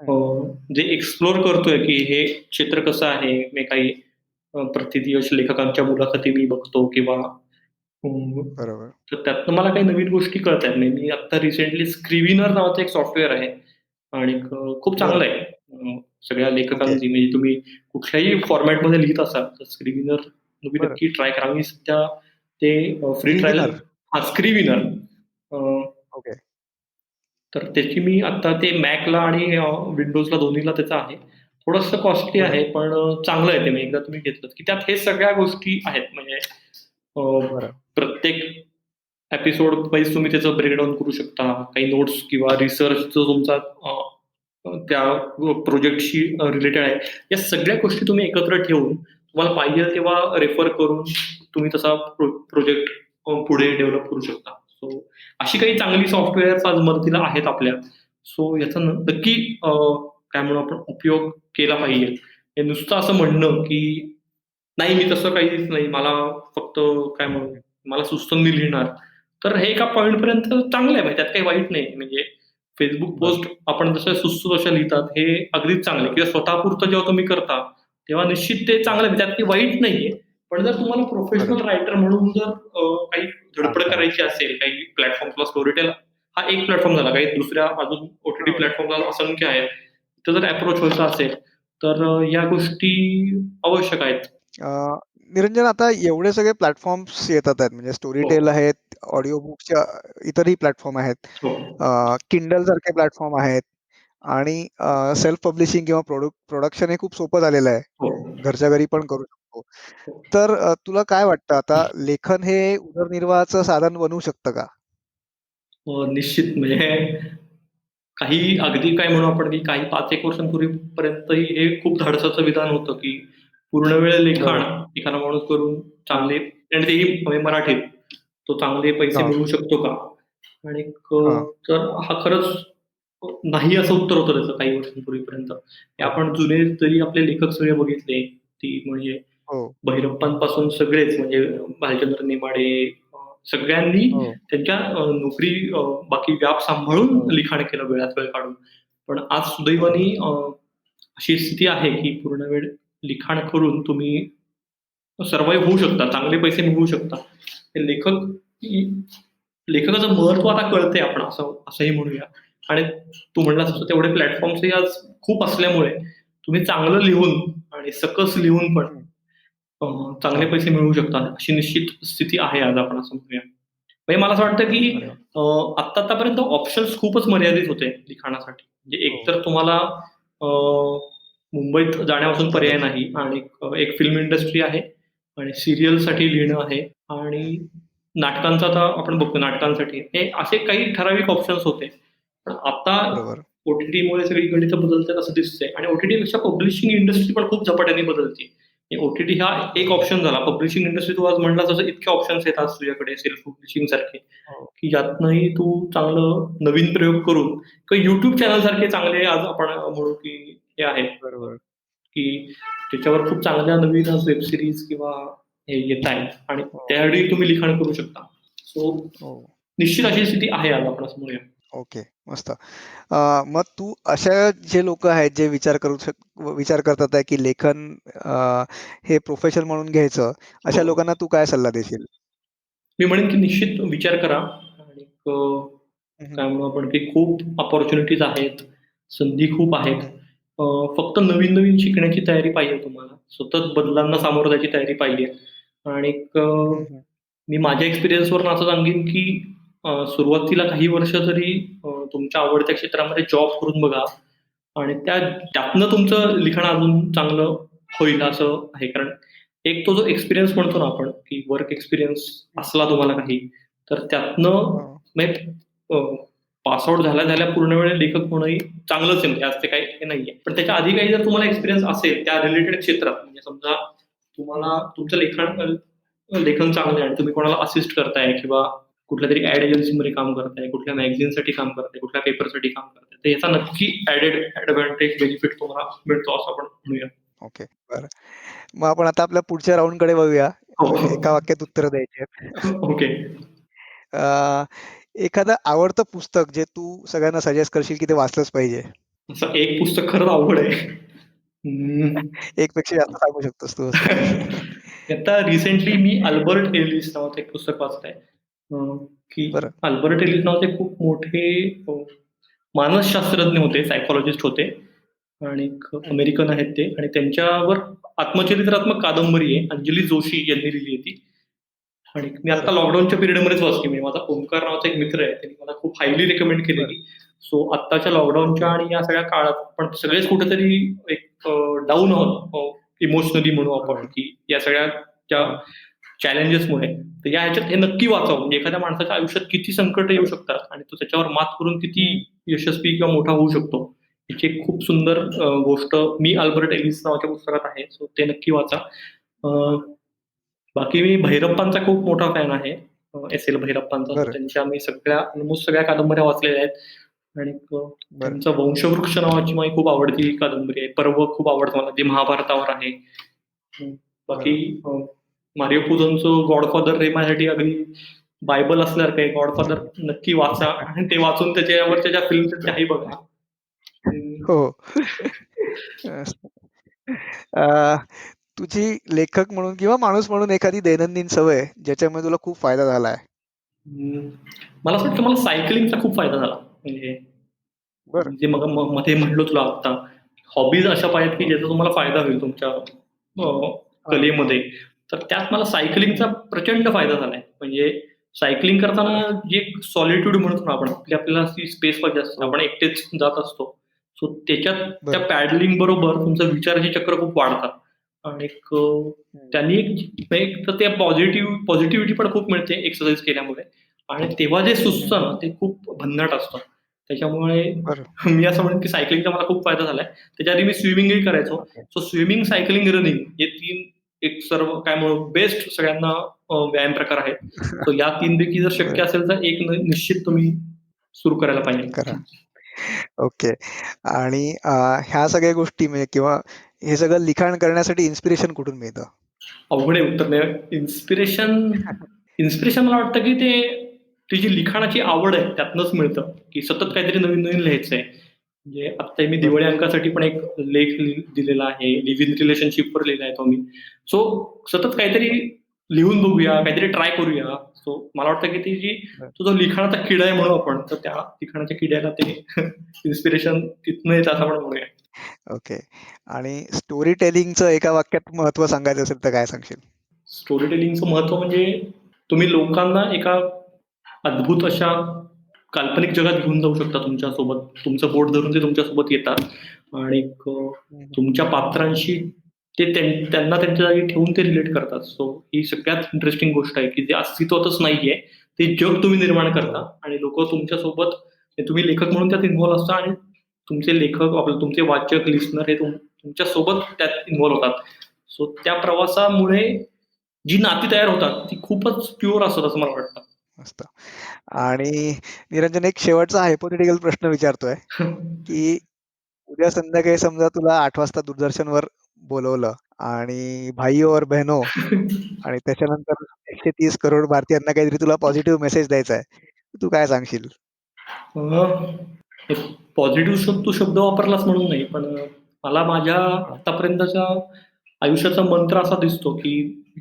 अ, हं, जे एक्सप्लोर करतोय, की हे क्षेत्र कसं आहे. मी काही प्रथितयश लेखकांच्या मुलाखती मी बघतो किंवा बरोबर. तर त्यातनं मला काही नवीन गोष्टी कळतायत. म्हणजे मी आता रिसेंटली स्क्रिव्हनर नावाचं एक सॉफ्टवेअर आहे आणि खूप चांगलं बरं. आहे. सगळ्या ओके. लेखकांची म्हणजे तुम्ही कुठल्याही फॉर्मॅटमध्ये लिहीत असाल, तर स्क्रिव्हनर तुम्ही बरं. नक्की ट्राय करा. मी सध्या ते फ्री ट्रायल स्क्रीव्हनर. स्क्रिव्हनर ओके. तर त्याची मी आता ते Macला आणि Windowsला दोन्हीला त्याचं आहे. थोडंसं कॉस्टली बरं, आहे, पण चांगलं आहे ते. मी एकदा तुम्ही घेतलत, की त्यात हे सगळ्या गोष्टी आहेत. म्हणजे अ, बरं. प्रत्येक एपिसोड वाईज तुम्ही त्याचं ब्रेकडाउन करू शकता. काही नोट्स किंवा रिसर्च जो तुमचा त्या प्रोजेक्टशी रिलेटेड आहे. या सगळ्या गोष्टी तुम्ही एकत्र ठेवून तुम्हाला पाहिजे तेव्हा रेफर करून तुम्ही तसा प्रोजेक्ट पुढे डेव्हलप करू शकता. सो अशी काही चांगली सॉफ्टवेअर्स आज मदतीला आहेत आपल्या. सो याचा नक्की काय म्हणून आपण उपयोग केला पाहिजे. हे नुसतं असं म्हणणं की नाही मी तसं काहीच नाही, मला फक्त काय म्हणू, मला सुचतं मी लिहिणार. तर हे एका पॉइंटपर्यंत चांगलं आहे, म्हणजे त्यात काही वाईट नाही. म्हणजे Facebook बरं. पोस्ट आपण जसं सुचतो तशा लिहितात हे अगदीच चांगलं आहे किंवा स्वतःपुरतं जेव्हा तुम्ही करता, तेव्हा निश्चित ते चांगलं आहे, त्यात काही वाईट नाहीये. पण जर तुम्हाला प्रोफेशनल बरोबर. रायटर म्हणून जर काही काम धडपड करायचं. करायची असेल, काही प्लॅटफॉर्म्सला स्टोरीटेल हा एक प्लॅटफॉर्म झाला, काही दुसऱ्या अजून ओ-टी-टी बरोबर. प्लॅटफॉर्मला असंख्य आहेत. तिथं जर अप्रोच व्हायचा असेल, तर या गोष्टी आवश्यक आहेत. अ, निरंजन, आता एवढे सगळे प्लॅटफॉर्म्स येतात आहेत, म्हणजे हो, स्टोरीटेल आहेत, ऑडिओ बुकच्या इतरही प्लॅटफॉर्म आहेत. हो, Kindle सारखे प्लॅटफॉर्म आहेत आणि सेल्फ पब्लिशिंग किंवा प्रोडक्शन हे खूप सोपं झालेलं आहे. हो, घरच्या घरी पण करू शकतो. हो. तर तुला काय वाटतं, आता लेखन हे उदरनिर्वाहाचं साधन बनवू शकतं का? निश्चित म्हणजे काही अगदी काय म्हणू आपण की काही 5-1 वर्षांपूर्वीपर्यंतही हे खूप धाडसाचं विधान होतं, की पूर्ण वेळ लिखाण बरोबर. एखादा माणूस करून हां, चांगले आणि तेही म्हणजे मराठीत, तो चांगले पैसे हां, मिळवू शकतो का? आणि हां. तर हा खरंच नाही असं उत्तर होतं त्याचं काही वर्षांपूर्वीपर्यंत. हे बरोबर. आपण जुने जरी आपले लेखक सगळे बघितले, ती म्हणजे हो, भैरप्पांपासून सगळेच म्हणजे भालचंद्र नेमाडे सगळ्यांनी हो, त्यांच्या नोकरी बाकी व्याप सांभाळून हो, लिखाण केलं वेळात वेळ काढून. पण आज बरोबर. सुदैवाने अशी स्थिती आहे की पूर्ण वेळ लिखाण करून तुम्ही सर्व्हाईव्ह होऊ शकता. चांगले पैसे मिळवू शकता. हे लेखकाचं महत्त्व आता कळतंय आपण असंही म्हणूया. आणि तू म्हणलास तसं तेवढे प्लॅटफॉर्म्सही आज खूप असल्यामुळे तुम्ही चांगलं लिहून आणि सकस लिहून पण हं. अ, चांगले हां. पैसे मिळवू शकतात. अशी निश्चित स्थिती आहे आज आपण असं म्हणूया. म्हणजे मला असं वाटतं की अरे वाह! अ, आत्तापर्यंत ऑप्शन्स खूपच मर्यादित होते लिखाणासाठी. म्हणजे हो. एकतर तुम्हाला अ, मुंबईत जाण्यापासून पर्याय पुस्तकच. नाही आणि एक फिल्म इंडस्ट्री आहे आणि सीरियलसाठी लिहिणं आहे आणि नाटकांचा आता आपण बघतो नाटकांसाठी हे असे काही ठराविक ऑप्शन्स होते. पण आता बरोबर. ओ-टी-टीमुळे सगळी गणितं बदलतात असं दिसतंय आणि ओ-टी-टीपेक्षा पब्लिशिंग इंडस्ट्री पण खूप झपाट्याने बदलते. ओ-टी-टी हा एक बरोबर. ऑप्शन झाला. पब्लिशिंग इंडस्ट्री तू आज म्हणलास तसं इतके ऑप्शन्स आहेत आज तुझ्याकडे सेल्फ पब्लिशिंग सारखे, हो. की ज्यातनंही तू चांगलं नवीन प्रयोग करून किंवा YouTube चॅनल सारखे चांगले आज आपण म्हणू की हे आहेत, बरोबर. की त्याच्यावर खूप चांगल्या नवीन आज वेब सीरीज किंवा हे येत आहेत आणि हो, त्यावेळी तुम्ही लिखाण करू शकता. सो हो. निश्चित अशी स्थिती आहे आज आपण असं म्हणूया. ओके. मस्त. मग तू अशा जे लोकं आहेत, जे विचार करतात आहे, की लेखन हे प्रोफेशन म्हणून घ्यायचं, हो. अशा लोकांना तू काय सल्ला देशील? मी म्हणेन की निश्चित विचार करा आणि हं, हं. काय म्हणू आपण की खूप अपॉर्च्युनिटीज आहेत, संधी खूप हं, आहेत. हं. फक्त नवीन-नवीन शिकण्याची तयारी पाहिजे तुम्हाला. सतत बदलांना सामोरं जायची तयारी पाहिजे. आणि हं, हं. मी माझ्या एक्सपिरियन्सवरून असं सांगेन की सुरुवातीला काही वर्ष तरी तुमच्या आवडत्या क्षेत्रामध्ये जॉब करून बघा आणि त्यातनं तुमचं लिखाण अजून चांगलं होईल असं आहे. कारण एक तो जो एक्सपिरियन्स म्हणतो ना आपण, की वर्क एक्सपिरियन्स हं. असला तुम्हाला काही, तर त्यातनं हां. म्हणजे पास आउट झाल्या-झाल्या पूर्ण वेळ लेखक होणंही चांगलंच आहे म्हणजे असं काही हे नाहीये. पण त्याच्या आधी काही जर तुम्हाला एक्सपिरियन्स असेल त्या रिलेटेड क्षेत्रात म्हणजे समजा हं. तुम्हाला तुमचं लेखन चांगलं आहे आणि तुम्ही कोणाला असिस्ट करताय किंवा कुठल्यातरी ॲड एजन्सीमध्ये काम करताय, कुठल्या मॅगझिनसाठी काम करताय, कुठल्या पेपरसाठी काम करताय. तर याचा नक्की एडव्हांटेज, बेनिफिट तुम्हाला मिळतो असं आपण म्हणूया. ओके. बरं. मग आपण आता आपल्या पुढच्या राउंडकडे वळूया. हो, एका हो. वाक्यात उत्तरं द्यायची आहेत. ओके. अ, एखादं आवडतं पुस्तक जे तू सगळ्यांना सजेस्ट करशील, की ते वाचलंच पाहिजे? असं एक पुस्तक खरंच अवघड आहे. एक पेक्षा जास्त सांगू शकतोस तू असं. आता रिसेंटली मी अल्बर्ट एलिस नावाचं एक पुस्तक वाचलंय. की बरं. अल्बर्ट एलिस नावाचे खूप मोठे अ, मानसशास्त्रज्ञ होते, सायकॉलॉजिस्ट होते आणि हं. अमेरिकन आहेत ते आणि त्यांच्यावर आत्मचरित्रात्मक कादंबरी आहे. अंजली जोशी यांनी लिहिली आहे ती. आणि मी आता बरं, लॉकडाऊनच्या पिरियडमध्येच वाचली. म्हणजे माझा ओमकार नावाचा एक मित्र आहे. त्याने मला खूप हायली रिकमेंड बरं. केलेली. सो आत्ताच्या लॉकडाऊनच्या ओके. आणि या सगळ्या काळात आपण सगळेच कुठेतरी एक डाऊन आहोत इमोशनली म्हणू आपण, बरोबर. की या सगळ्या ज्या हां. चॅलेंजेसमुळे. तर या ह्याच्यात हे नक्की वाचावं. म्हणजे एखाद्या माणसाच्या आयुष्यात किती संकट येऊ खरंच. शकतात आणि तो त्याच्यावर मात करून किती हं. यशस्वी किंवा मोठा होऊ शकतो. याची एक खूप सुंदर गोष्ट मी अल्बर्ट एलिस नावाच्या पुस्तकात आहे. सो ते नक्की वाचा. अ, बाकी मी भैरप्पांचा खूप मोठा फॅन आहे. एस-एल भैरप्पांचा. बरं. त्यांच्या मी सगळ्या कादंबऱ्या वाचलेल्या आहेत. आणि बरं. त्यांचा वंशवृक्ष नावाची माझी खूप आवडती कादंबरी आहे. पर्व खूप आवडतं मला, ते महाभारतावर आहे. बाकी मारिओ पुझोचं गॉडफादर हे माझ्यासाठी अगदी बायबल असल्यासारखं आहे. गॉडफादर नक्की वाचा आणि ते वाचून त्याच्यावरच्या ज्या फिल्म्स आहेत त्याही बघा. हो. अ, तुझी लेखक म्हणून किंवा माणूस म्हणून एखादी दैनंदिन सवय ज्याच्यामुळे तुला खूप फायदा झालाय? मला असं वाटतं मला सायकलिंगचा खूप फायदा झाला. म्हणजे बरं. जे मग मध्ये म्हणलो तुला आत्ता, हॉबीज अशा पाहिजेत की ज्याचा तुम्हाला फायदा होईल तुमच्या कलेमध्ये. तर त्यात मला सायकलिंगचा प्रचंड फायदा झालाय. म्हणजे सायकलिंग करताना जी एक सॉलिट्यूड म्हणतो ना आपण, आपल्याला ती स्पेस पाहिजे असते. आपण एकटेच जात असतो. सो त्याच्यात त्या बरं. पॅडलिंग बरोबर तुमचं विचाराचे चक्र खूप वाढतात. आणि त्यांनी एक तर ते पॉझिटिव्हिटी पण खूप मिळते एक्सरसाइज केल्यामुळे. आणि तेव्हा जे सुचतं ना ते खूप भन्नाट असतं. त्याच्यामुळे बरं. मी असं म्हणेन की सायकलिंगचा मला खूप फायदा झालाय. त्याच्या आधी मी स्विमिंगही करायचो. Okay. So swimming, cycling, running हे 3 एक सर्व काय म्हणू बेस्ट सगळ्यांना व्यायाम प्रकार आहेत. सो या 3 पैकी जर शक्य बरं. असेल तर एक निश्चित तुम्ही सुरू करायला पाहिजे. करा. ओके. आणि ह्या सगळ्या गोष्टी म्हणजे किंवा हे सगळं लिखाण करण्यासाठी इन्स्पिरेशन कुठून मिळतं? अवघड आहे उत्तर द्यायला. इन्स्पिरेशन मला वाटतं की ती जी लिखाणाची आवड आहे त्यातनंच मिळतं, की सतत काहीतरी नवीन-नवीन लिहायचंय. म्हणजे आत्ता मी दिवाळी अंकासाठी पण एक लेख दिलेला आहे. लिव्ह इन रिलेशनशिपवर लिहिला आहे तो मी. सो सतत काहीतरी लिहून बघूया, काहीतरी ट्राय करूया. सो मला वाटतं की ती जी तो जो लिखाणाचा किडा आहे म्हणू आपण, तर त्या लिखाणाच्या किड्याला ते इन्स्पिरेशन तिथनं येतं असं आपण म्हणूया. ओके. आणि स्टोरी टेलिंगचं एका वाक्यात महत्त्व सांगायचं असेल तर काय सांगशील? स्टोरी टेलिंगचं महत्त्व म्हणजे तुम्ही लोकांना एका अद्भुत अशा काल्पनिक जगात घेऊन जाऊ शकता तुमच्यासोबत. तुमचं बोट धरून ते तुमच्यासोबत येतात आणि तुमच्या पात्रांशी ते त्यांना त्यांच्या जागी ठेवून ते रिलेट करतात. सो ही सगळ्यात इंटरेस्टिंग गोष्ट आहे, की जे अस्तित्वातच नाहीये, ते जग तुम्ही निर्माण करता आणि लोकं तुमच्यासोबत तुम्ही लेखक म्हणून त्यात इन्व्हॉल्व असता आणि तुमचे लेखक, तुमचे वाचक, लिस्नर हे तुमच्यासोबत त्यात इन्व्हॉल्व होतात. सो त्या प्रवासामुळे जी नाती तयार होतात, ती खूपच प्युअर असतात असं मला वाटतं. मस्त. आणि निरंजन एक शेवटचा हायपोथेटिकल प्रश्न विचारतोय, की उद्या संध्याकाळी समजा तुला 8 वाजता दूरदर्शनवर बोलवलं आणि भाइयो और बहनो आणि त्याच्यानंतर 130 करोड भारतीयांना काहीतरी तुला पॉझिटिव्ह मेसेज द्यायचा आहे. तू काय सांगशील? पॉझिटिव्ह तू शब्द वापरलास म्हणून नाही, पण मला माझ्या आतापर्यंतच्या आयुष्याचा मंत्र असा दिसतो, की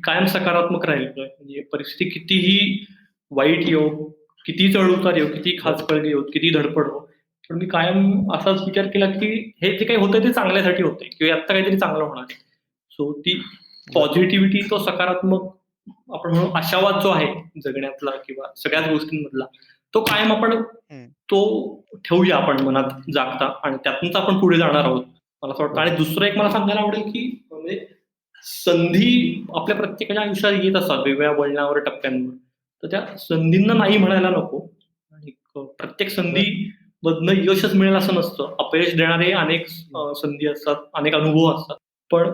कायम सकारात्मक राहील. म्हणजे परिस्थिती कितीही वाईट येवो, कितीही चढ-उतार येवो, कितीही खाचखळगे येवो, कितीही धडपड हो, पण मी कायम असाच विचार केला, की हे जे काही होतंय ते चांगल्यासाठी होतंय किंवा आत्ता काहीतरी चांगलं होणार आहे. सो ती पॉझिटिव्हिटी, तो सकारात्मक आपण म्हणू आशावाद जो आहे जगण्यातला किंवा सगळ्याच गोष्टींमधला, तो कायम आपण तो ठेवूया आपण मनात जागता आणि त्यातूनच आपण पुढे जाणार आहोत. मला असं वाटतं. आणि दुसरं एक मला सांगायला आवडेल, की म्हणजे संधी आपल्या प्रत्येकाच्या आयुष्यात येत असतात वेगवेगळ्या वळणावर, टप्प्यांवर. तर त्या संधींना नाही म्हणायला नको. आणि प्रत्येक संधीमधनं यशच मिळेल असं नसतं. अपयश देणारे अनेक संधी असतात, अनेक अनुभव असतात. पण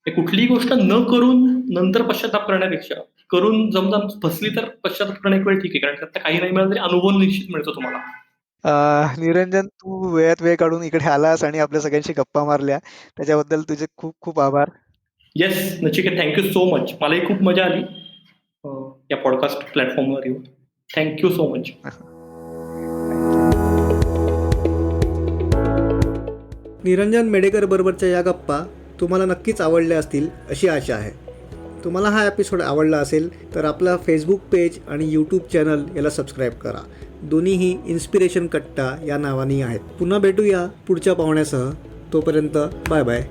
हे कुठलीही गोष्ट न करून नंतर पश्चाताप करण्यापेक्षा करून समजा फसली तर पश्चाताप करणं एक वेळ ठीक आहे. कारण त्यात काही नाही मिळालं तरी अनुभव निश्चित मिळतो तुम्हाला. निरंजन तू वेळात वेळ काढून इकडे आलास आणि आपल्या सगळ्यांशी गप्पा मारल्या. त्याच्याबद्दल तुझे खूप खूप आभार. Yes, Nachiket, thank you so much. मलाही खूप मजा आली या पॉडकास्ट प्लॅटफॉर्मवर येऊन. Thank you so much. Niranjan Medekar बरोबरच्या या गप्पा तुम्हाला नक्कीच आवडल्या असतील अशी आशा आहे. तुम्हाला हा एपिसोड आवडला असेल तर आपला फेसबुक पेज आणि यूट्यूब चॅनल याला सबस्क्राईब करा. दोन्हीही इन्स्पिरेशन कट्टा या नावाने आहेत. पुन्हा भेटूया पुढच्या पाहुण्यासह. तोपर्यंत बाय बाय.